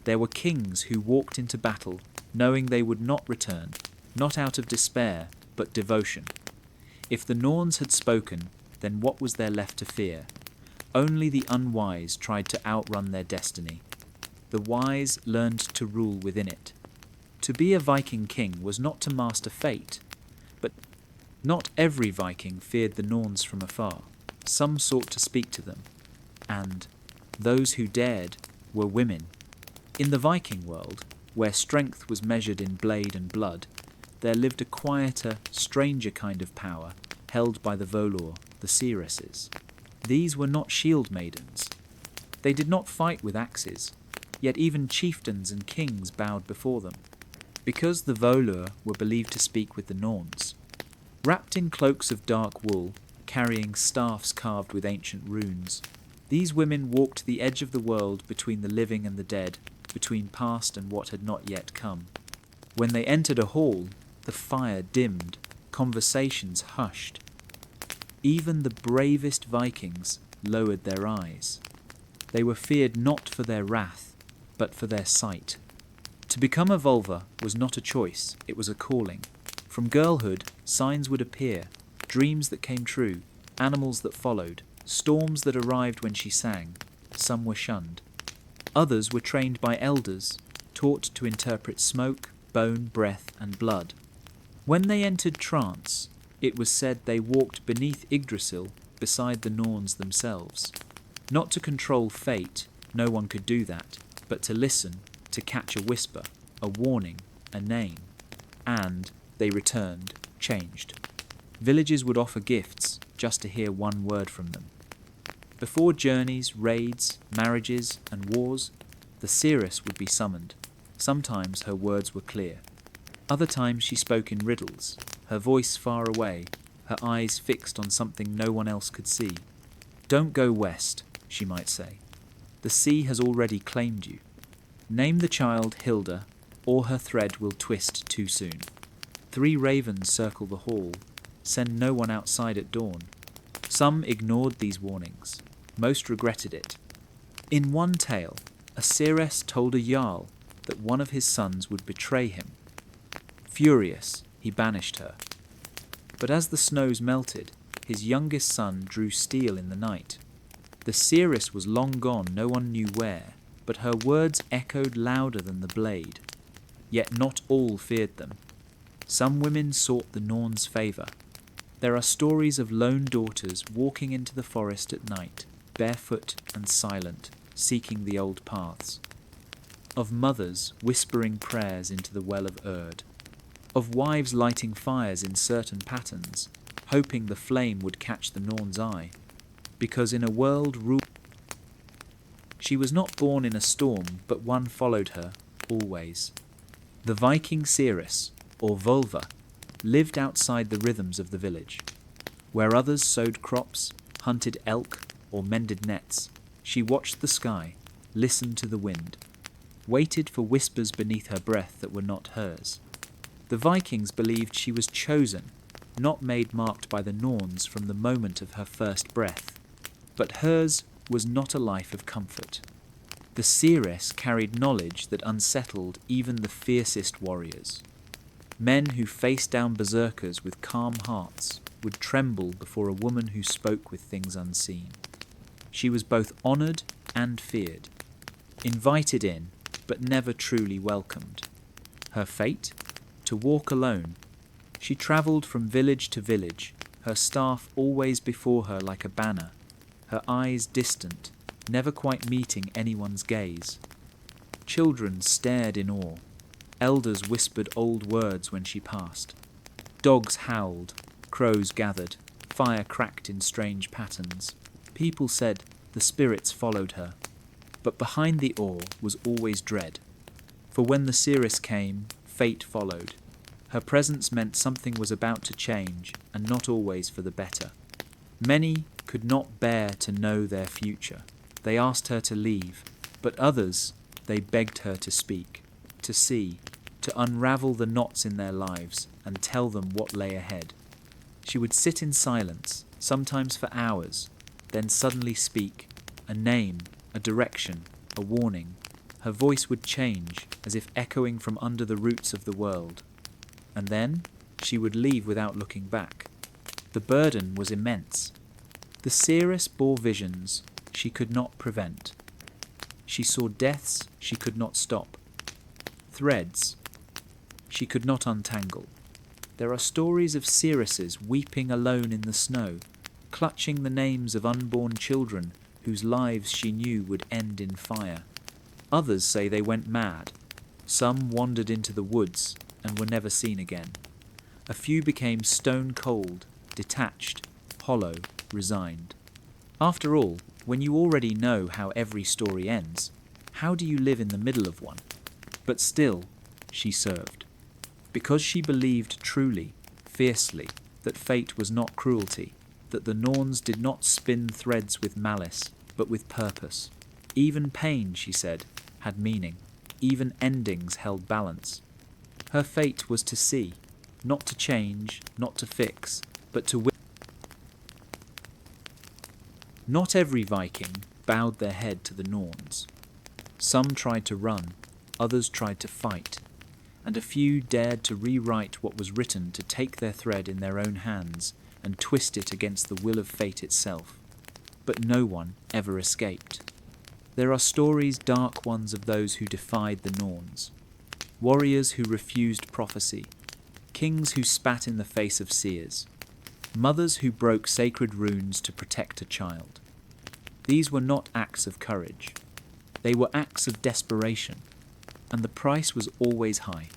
There were kings who walked into battle knowing they would not return, not out of despair, but devotion. If the Norns had spoken, then what was there left to fear? Only the unwise tried to outrun their destiny. The wise learned to rule within it. To be a Viking king was not to master fate, but not every Viking feared the Norns from afar. Some sought to speak to them, and those who dared were women. In the Viking world, where strength was measured in blade and blood, there lived a quieter, stranger kind of power held by the Volor, the seeresses. These were not shield maidens. They did not fight with axes, yet even chieftains and kings bowed before them, because the Volur were believed to speak with the Norns. Wrapped in cloaks of dark wool, carrying staffs carved with ancient runes, these women walked the edge of the world between the living and the dead, between past and what had not yet come. When they entered a hall, the fire dimmed, conversations hushed. Even the bravest Vikings lowered their eyes. They were feared not for their wrath, but for their sight. To become a Volva was not a choice, it was a calling. From girlhood, signs would appear, dreams that came true, animals that followed, storms that arrived when she sang. Some were shunned. Others were trained by elders, taught to interpret smoke, bone, breath, and blood. When they entered trance, it was said they walked beneath Yggdrasil beside the Norns themselves. Not to control fate, no one could do that, but to listen, to catch a whisper, a warning, a name. And they returned, changed. Villages would offer gifts just to hear one word from them. Before journeys, raids, marriages, and wars, the seeress would be summoned. Sometimes her words were clear. Other times she spoke in riddles, her voice far away, her eyes fixed on something no one else could see. Don't go west, she might say. The sea has already claimed you. Name the child Hilda, or her thread will twist too soon. 3 ravens circle the hall. Send no one outside at dawn. Some ignored these warnings. Most regretted it. In one tale, a seeress told a jarl that one of his sons would betray him. Furious, he banished her. But as the snows melted, his youngest son drew steel in the night. The seeress was long gone, no one knew where, but her words echoed louder than the blade. yet not all feared them. Some women sought the Norns' favour. There are stories of lone daughters walking into the forest at night, barefoot and silent, seeking the old paths. Of mothers whispering prayers into the well of Erd. Of wives lighting fires in certain patterns, hoping the flame would catch the Norn's eye. Because in a world ruled, she was not born in a storm, but one followed her, always. The Viking seeress, or vulva, lived outside the rhythms of the village. Where others sowed crops, hunted elk, or mended nets, she watched the sky, listened to the wind, waited for whispers beneath her breath that were not hers. The Vikings believed she was chosen, not made marked by the Norns from the moment of her first breath. But hers was not a life of comfort. The seeress carried knowledge that unsettled even the fiercest warriors. Men who faced down berserkers with calm hearts would tremble before a woman who spoke with things unseen. She was both honoured and feared, invited in, but never truly welcomed. Her fate? To walk alone. She travelled from village to village, her staff always before her like a banner, her eyes distant, never quite meeting anyone's gaze. Children stared in awe. Elders whispered old words when she passed. Dogs howled, crows gathered, fire cracked in strange patterns. People said the spirits followed her. But behind the awe was always dread. For when the seeress came, fate followed. Her presence meant something was about to change, and not always for the better. Many could not bear to know their future. They asked her to leave, but others, they begged her to speak, to see, to unravel the knots in their lives and tell them what lay ahead. She would sit in silence, sometimes for hours, then suddenly speak, a name, a direction, a warning. Her voice would change, as if echoing from under the roots of the world. And then she would leave without looking back. The burden was immense. The seeress bore visions she could not prevent. She saw deaths she could not stop. Threads she could not untangle. There are stories of seeresses weeping alone in the snow, clutching the names of unborn children whose lives she knew would end in fire. Others say they went mad. Some wandered into the woods and were never seen again. A few became stone cold, detached, hollow, resigned. After all, when you already know how every story ends, how do you live in the middle of one? But still, she served. Because she believed truly, fiercely, that fate was not cruelty, that the Norns did not spin threads with malice, but with purpose. Even pain, she said, had meaning. Even endings held balance. Her fate was to see, not to change, not to fix, but to win. Not every Viking bowed their head to the Norns. Some tried to run, others tried to fight, and a few dared to rewrite what was written to take their thread in their own hands and twist it against the will of fate itself. But no one ever escaped. There are stories, dark ones, of those who defied the Norns. Warriors who refused prophecy, kings who spat in the face of seers, mothers who broke sacred runes to protect a child. These were not acts of courage. They were acts of desperation, and the price was always high.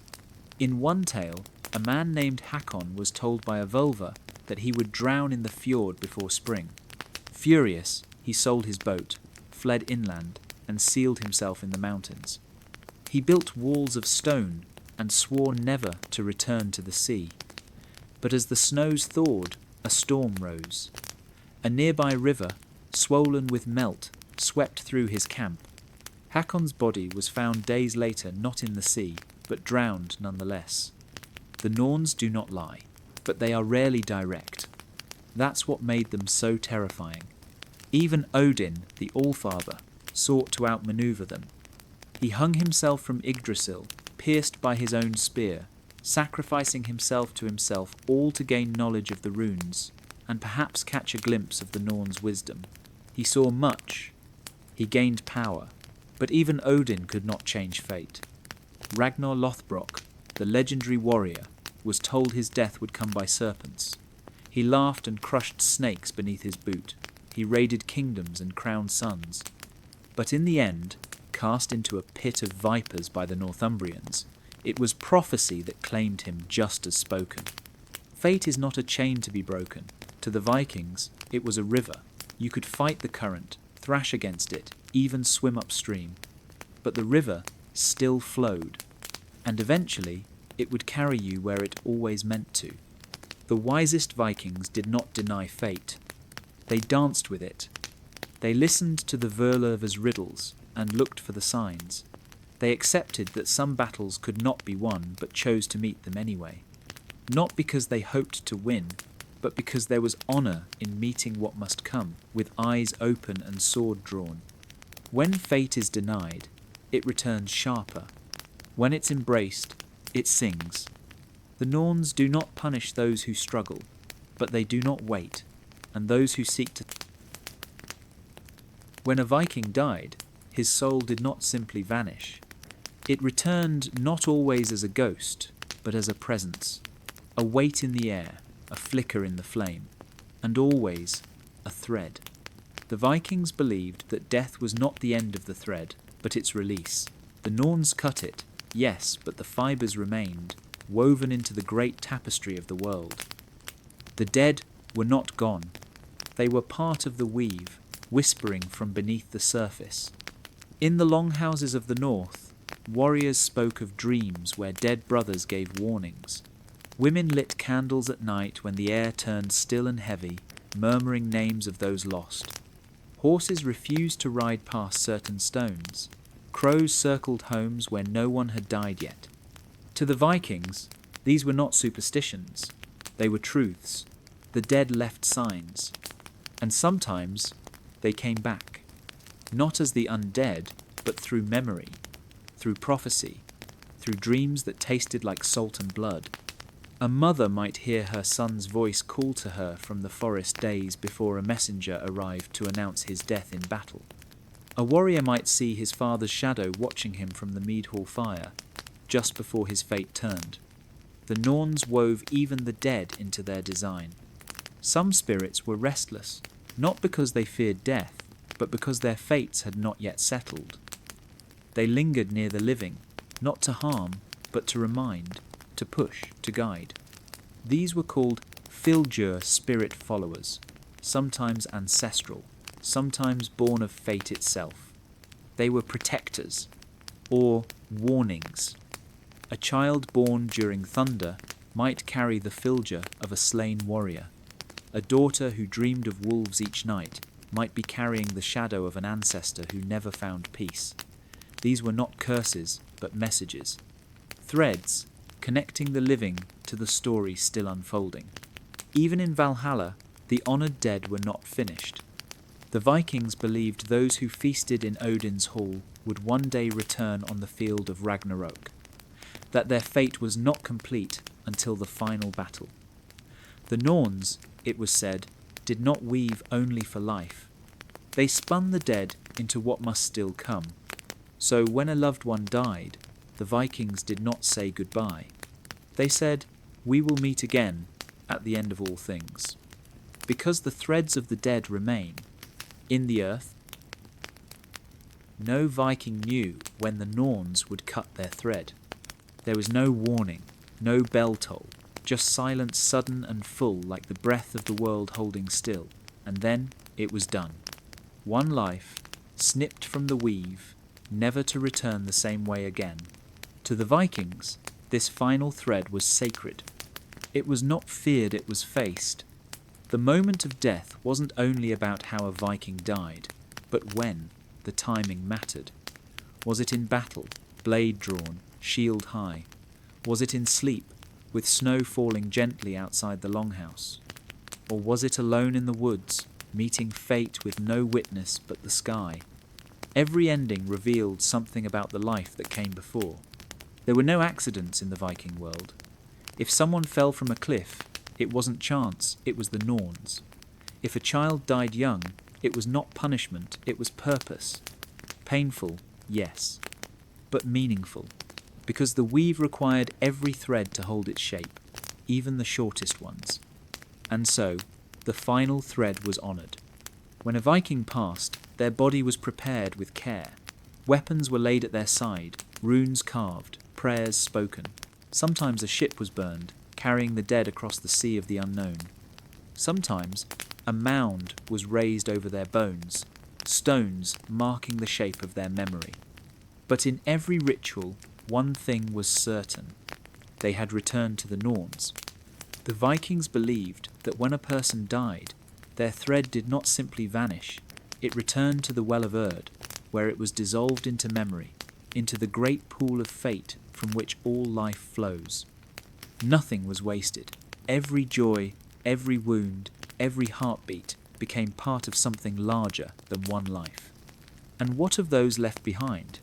In one tale, a man named Hakon was told by a vulva that he would drown in the fjord before spring. Furious, he sold his boat, fled inland, and sealed himself in the mountains. He built walls of stone and swore never to return to the sea. But as the snows thawed, a storm rose. A nearby river, swollen with melt, swept through his camp. Hakon's body was found days later not in the sea, but drowned nonetheless. The Norns do not lie, but they are rarely direct. That's what made them so terrifying. Even Odin, the Allfather, sought to outmaneuver them. He hung himself from Yggdrasil, pierced by his own spear, sacrificing himself to himself all to gain knowledge of the runes, and perhaps catch a glimpse of the Norns' wisdom. He saw much. He gained power. But even Odin could not change fate. Ragnar Lothbrok, the legendary warrior, was told his death would come by serpents. He laughed and crushed snakes beneath his boot. He raided kingdoms and crowned sons. But in the end, cast into a pit of vipers by the Northumbrians, it was prophecy that claimed him just as spoken. Fate is not a chain to be broken. To the Vikings, it was a river. You could fight the current, thrash against it, even swim upstream. But the river still flowed, and eventually it would carry you where it always meant to. The wisest Vikings did not deny fate. They danced with it. They listened to the Vurlöver's riddles and looked for the signs. They accepted that some battles could not be won, but chose to meet them anyway. Not because they hoped to win, but because there was honour in meeting what must come, with eyes open and sword drawn. When fate is denied, it returns sharper. When it's embraced, it sings. The Norns do not punish those who struggle, but they do not wait, and those who seek to... When a Viking died, his soul did not simply vanish. It returned not always as a ghost, but as a presence, a weight in the air, a flicker in the flame, and always a thread. The Vikings believed that death was not the end of the thread, but its release. The Norns cut it, yes, but the fibres remained, woven into the great tapestry of the world. The dead were not gone. They were part of the weave, whispering from beneath the surface. In the longhouses of the north, warriors spoke of dreams where dead brothers gave warnings. Women lit candles at night when the air turned still and heavy, murmuring names of those lost. Horses refused to ride past certain stones. Crows circled homes where no one had died yet. To the Vikings, these were not superstitions. They were truths. The dead left signs. And sometimes they came back. Not as the undead, but through memory, through prophecy, through dreams that tasted like salt and blood. A mother might hear her son's voice call to her from the forest days before a messenger arrived to announce his death in battle. A warrior might see his father's shadow watching him from the mead hall fire, just before his fate turned. The Norns wove even the dead into their design. Some spirits were restless, not because they feared death, but because their fates had not yet settled. They lingered near the living, not to harm, but to remind, to push, to guide. These were called Fylgjur spirit followers, sometimes ancestral, sometimes born of fate itself. They were protectors, or warnings. A child born during thunder might carry the Fylgjur of a slain warrior. A daughter who dreamed of wolves each night might be carrying the shadow of an ancestor who never found peace. These were not curses, but messages. Threads connecting the living to the story still unfolding. Even in Valhalla, the honoured dead were not finished. The Vikings believed those who feasted in Odin's hall would one day return on the field of Ragnarok, that their fate was not complete until the final battle. The Norns, it was said, did not weave only for life. They spun the dead into what must still come. So when a loved one died, the Vikings did not say goodbye. They said, "We will meet again at the end of all things." Because the threads of the dead remain in the earth. No Viking knew when the Norns would cut their thread. There was no warning, no bell toll, just silence sudden and full like the breath of the world holding still. And then it was done. One life, snipped from the weave, never to return the same way again. To the Vikings, this final thread was sacred. It was not feared, it was faced. The moment of death wasn't only about how a Viking died, but when. The timing mattered. Was it in battle, blade drawn, shield high? Was it in sleep, with snow falling gently outside the longhouse? Or was it alone in the woods, meeting fate with no witness but the sky? Every ending revealed something about the life that came before. There were no accidents in the Viking world. If someone fell from a cliff, it wasn't chance, it was the Norns. If a child died young, it was not punishment, it was purpose. Painful, yes, but meaningful. because the weave required every thread to hold its shape, even the shortest ones. And so, the final thread was honoured. When a Viking passed, their body was prepared with care. Weapons were laid at their side, runes carved, prayers spoken. Sometimes a ship was burned, carrying the dead across the sea of the unknown. Sometimes a mound was raised over their bones, stones marking the shape of their memory. But in every ritual, one thing was certain. They had returned to the Norns. The Vikings believed that when a person died, their thread did not simply vanish, it returned to the Well of Erd, where it was dissolved into memory, into the great pool of fate from which all life flows. Nothing was wasted. Every joy, every wound, every heartbeat became part of something larger than one life. And what of those left behind?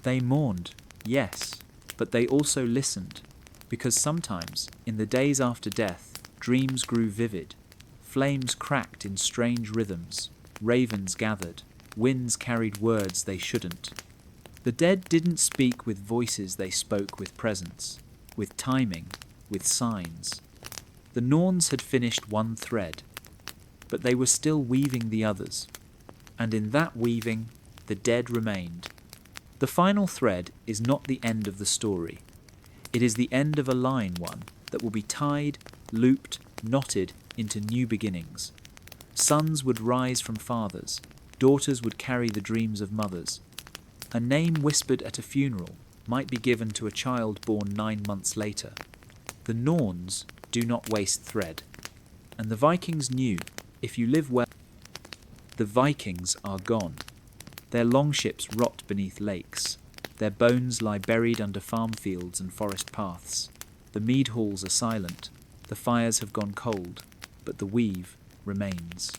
They mourned, yes, but they also listened, because sometimes, in the days after death, dreams grew vivid, flames cracked in strange rhythms, ravens gathered, winds carried words they shouldn't. The dead didn't speak with voices, they spoke with presence, with timing, with signs. The Norns had finished one thread, but they were still weaving the others, and in that weaving, the dead remained. The final thread is not the end of the story. It is the end of a line one that will be tied, looped, knotted into new beginnings. Sons would rise from fathers, daughters would carry the dreams of mothers. A name whispered at a funeral might be given to a child born 9 months later. The Norns do not waste thread, and the Vikings knew, if you live well, the Vikings are gone. Their longships rot beneath lakes. Their bones lie buried under farm fields and forest paths. The mead halls are silent. The fires have gone cold, but the weave remains.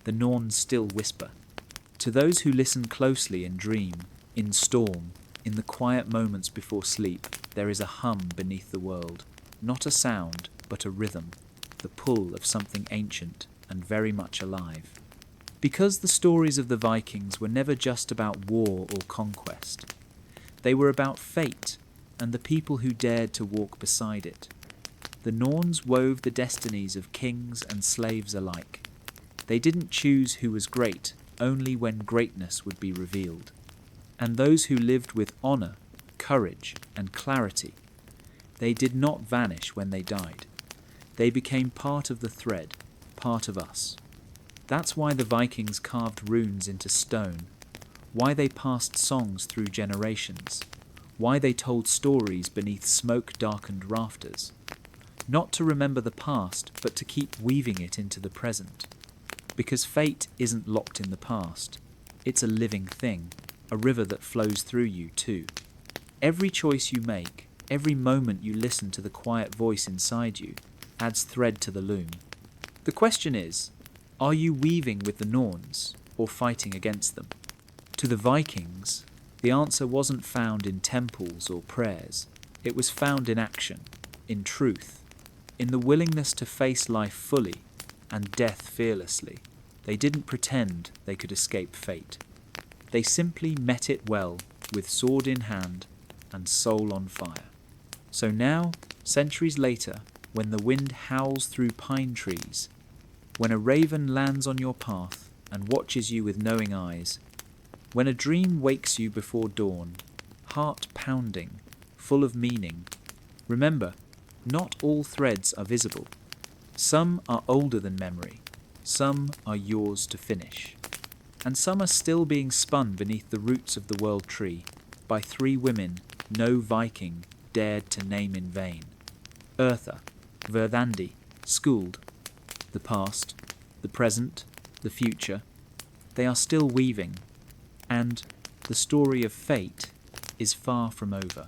The Norns still whisper. To those who listen closely in dream, in storm, in the quiet moments before sleep, there is a hum beneath the world. Not a sound, but a rhythm, the pull of something ancient and very much alive. Because the stories of the Vikings were never just about war or conquest. They were about fate and the people who dared to walk beside it. The Norns wove the destinies of kings and slaves alike. They didn't choose who was great, only when greatness would be revealed. And those who lived with honour, courage, and clarity, they did not vanish when they died. They became part of the thread, part of us. That's why the Vikings carved runes into stone, why they passed songs through generations, why they told stories beneath smoke-darkened rafters. Not to remember the past, but to keep weaving it into the present. Because fate isn't locked in the past. It's a living thing, a river that flows through you too. Every choice you make, every moment you listen to the quiet voice inside you, adds thread to the loom. The question is, are you weaving with the Norns or fighting against them? To the Vikings, the answer wasn't found in temples or prayers. It was found in action, in truth, in the willingness to face life fully and death fearlessly. They didn't pretend they could escape fate. They simply met it well, with sword in hand and soul on fire. So now, centuries later, when the wind howls through pine trees, when a raven lands on your path and watches you with knowing eyes, when a dream wakes you before dawn, heart pounding, full of meaning, remember, not all threads are visible. Some are older than memory, some are yours to finish, and some are still being spun beneath the roots of the world tree by 3 women no Viking dared to name in vain. Eartha, Verdandi, Skuld. The past, the present, the future, they are still weaving, and the story of fate is far from over.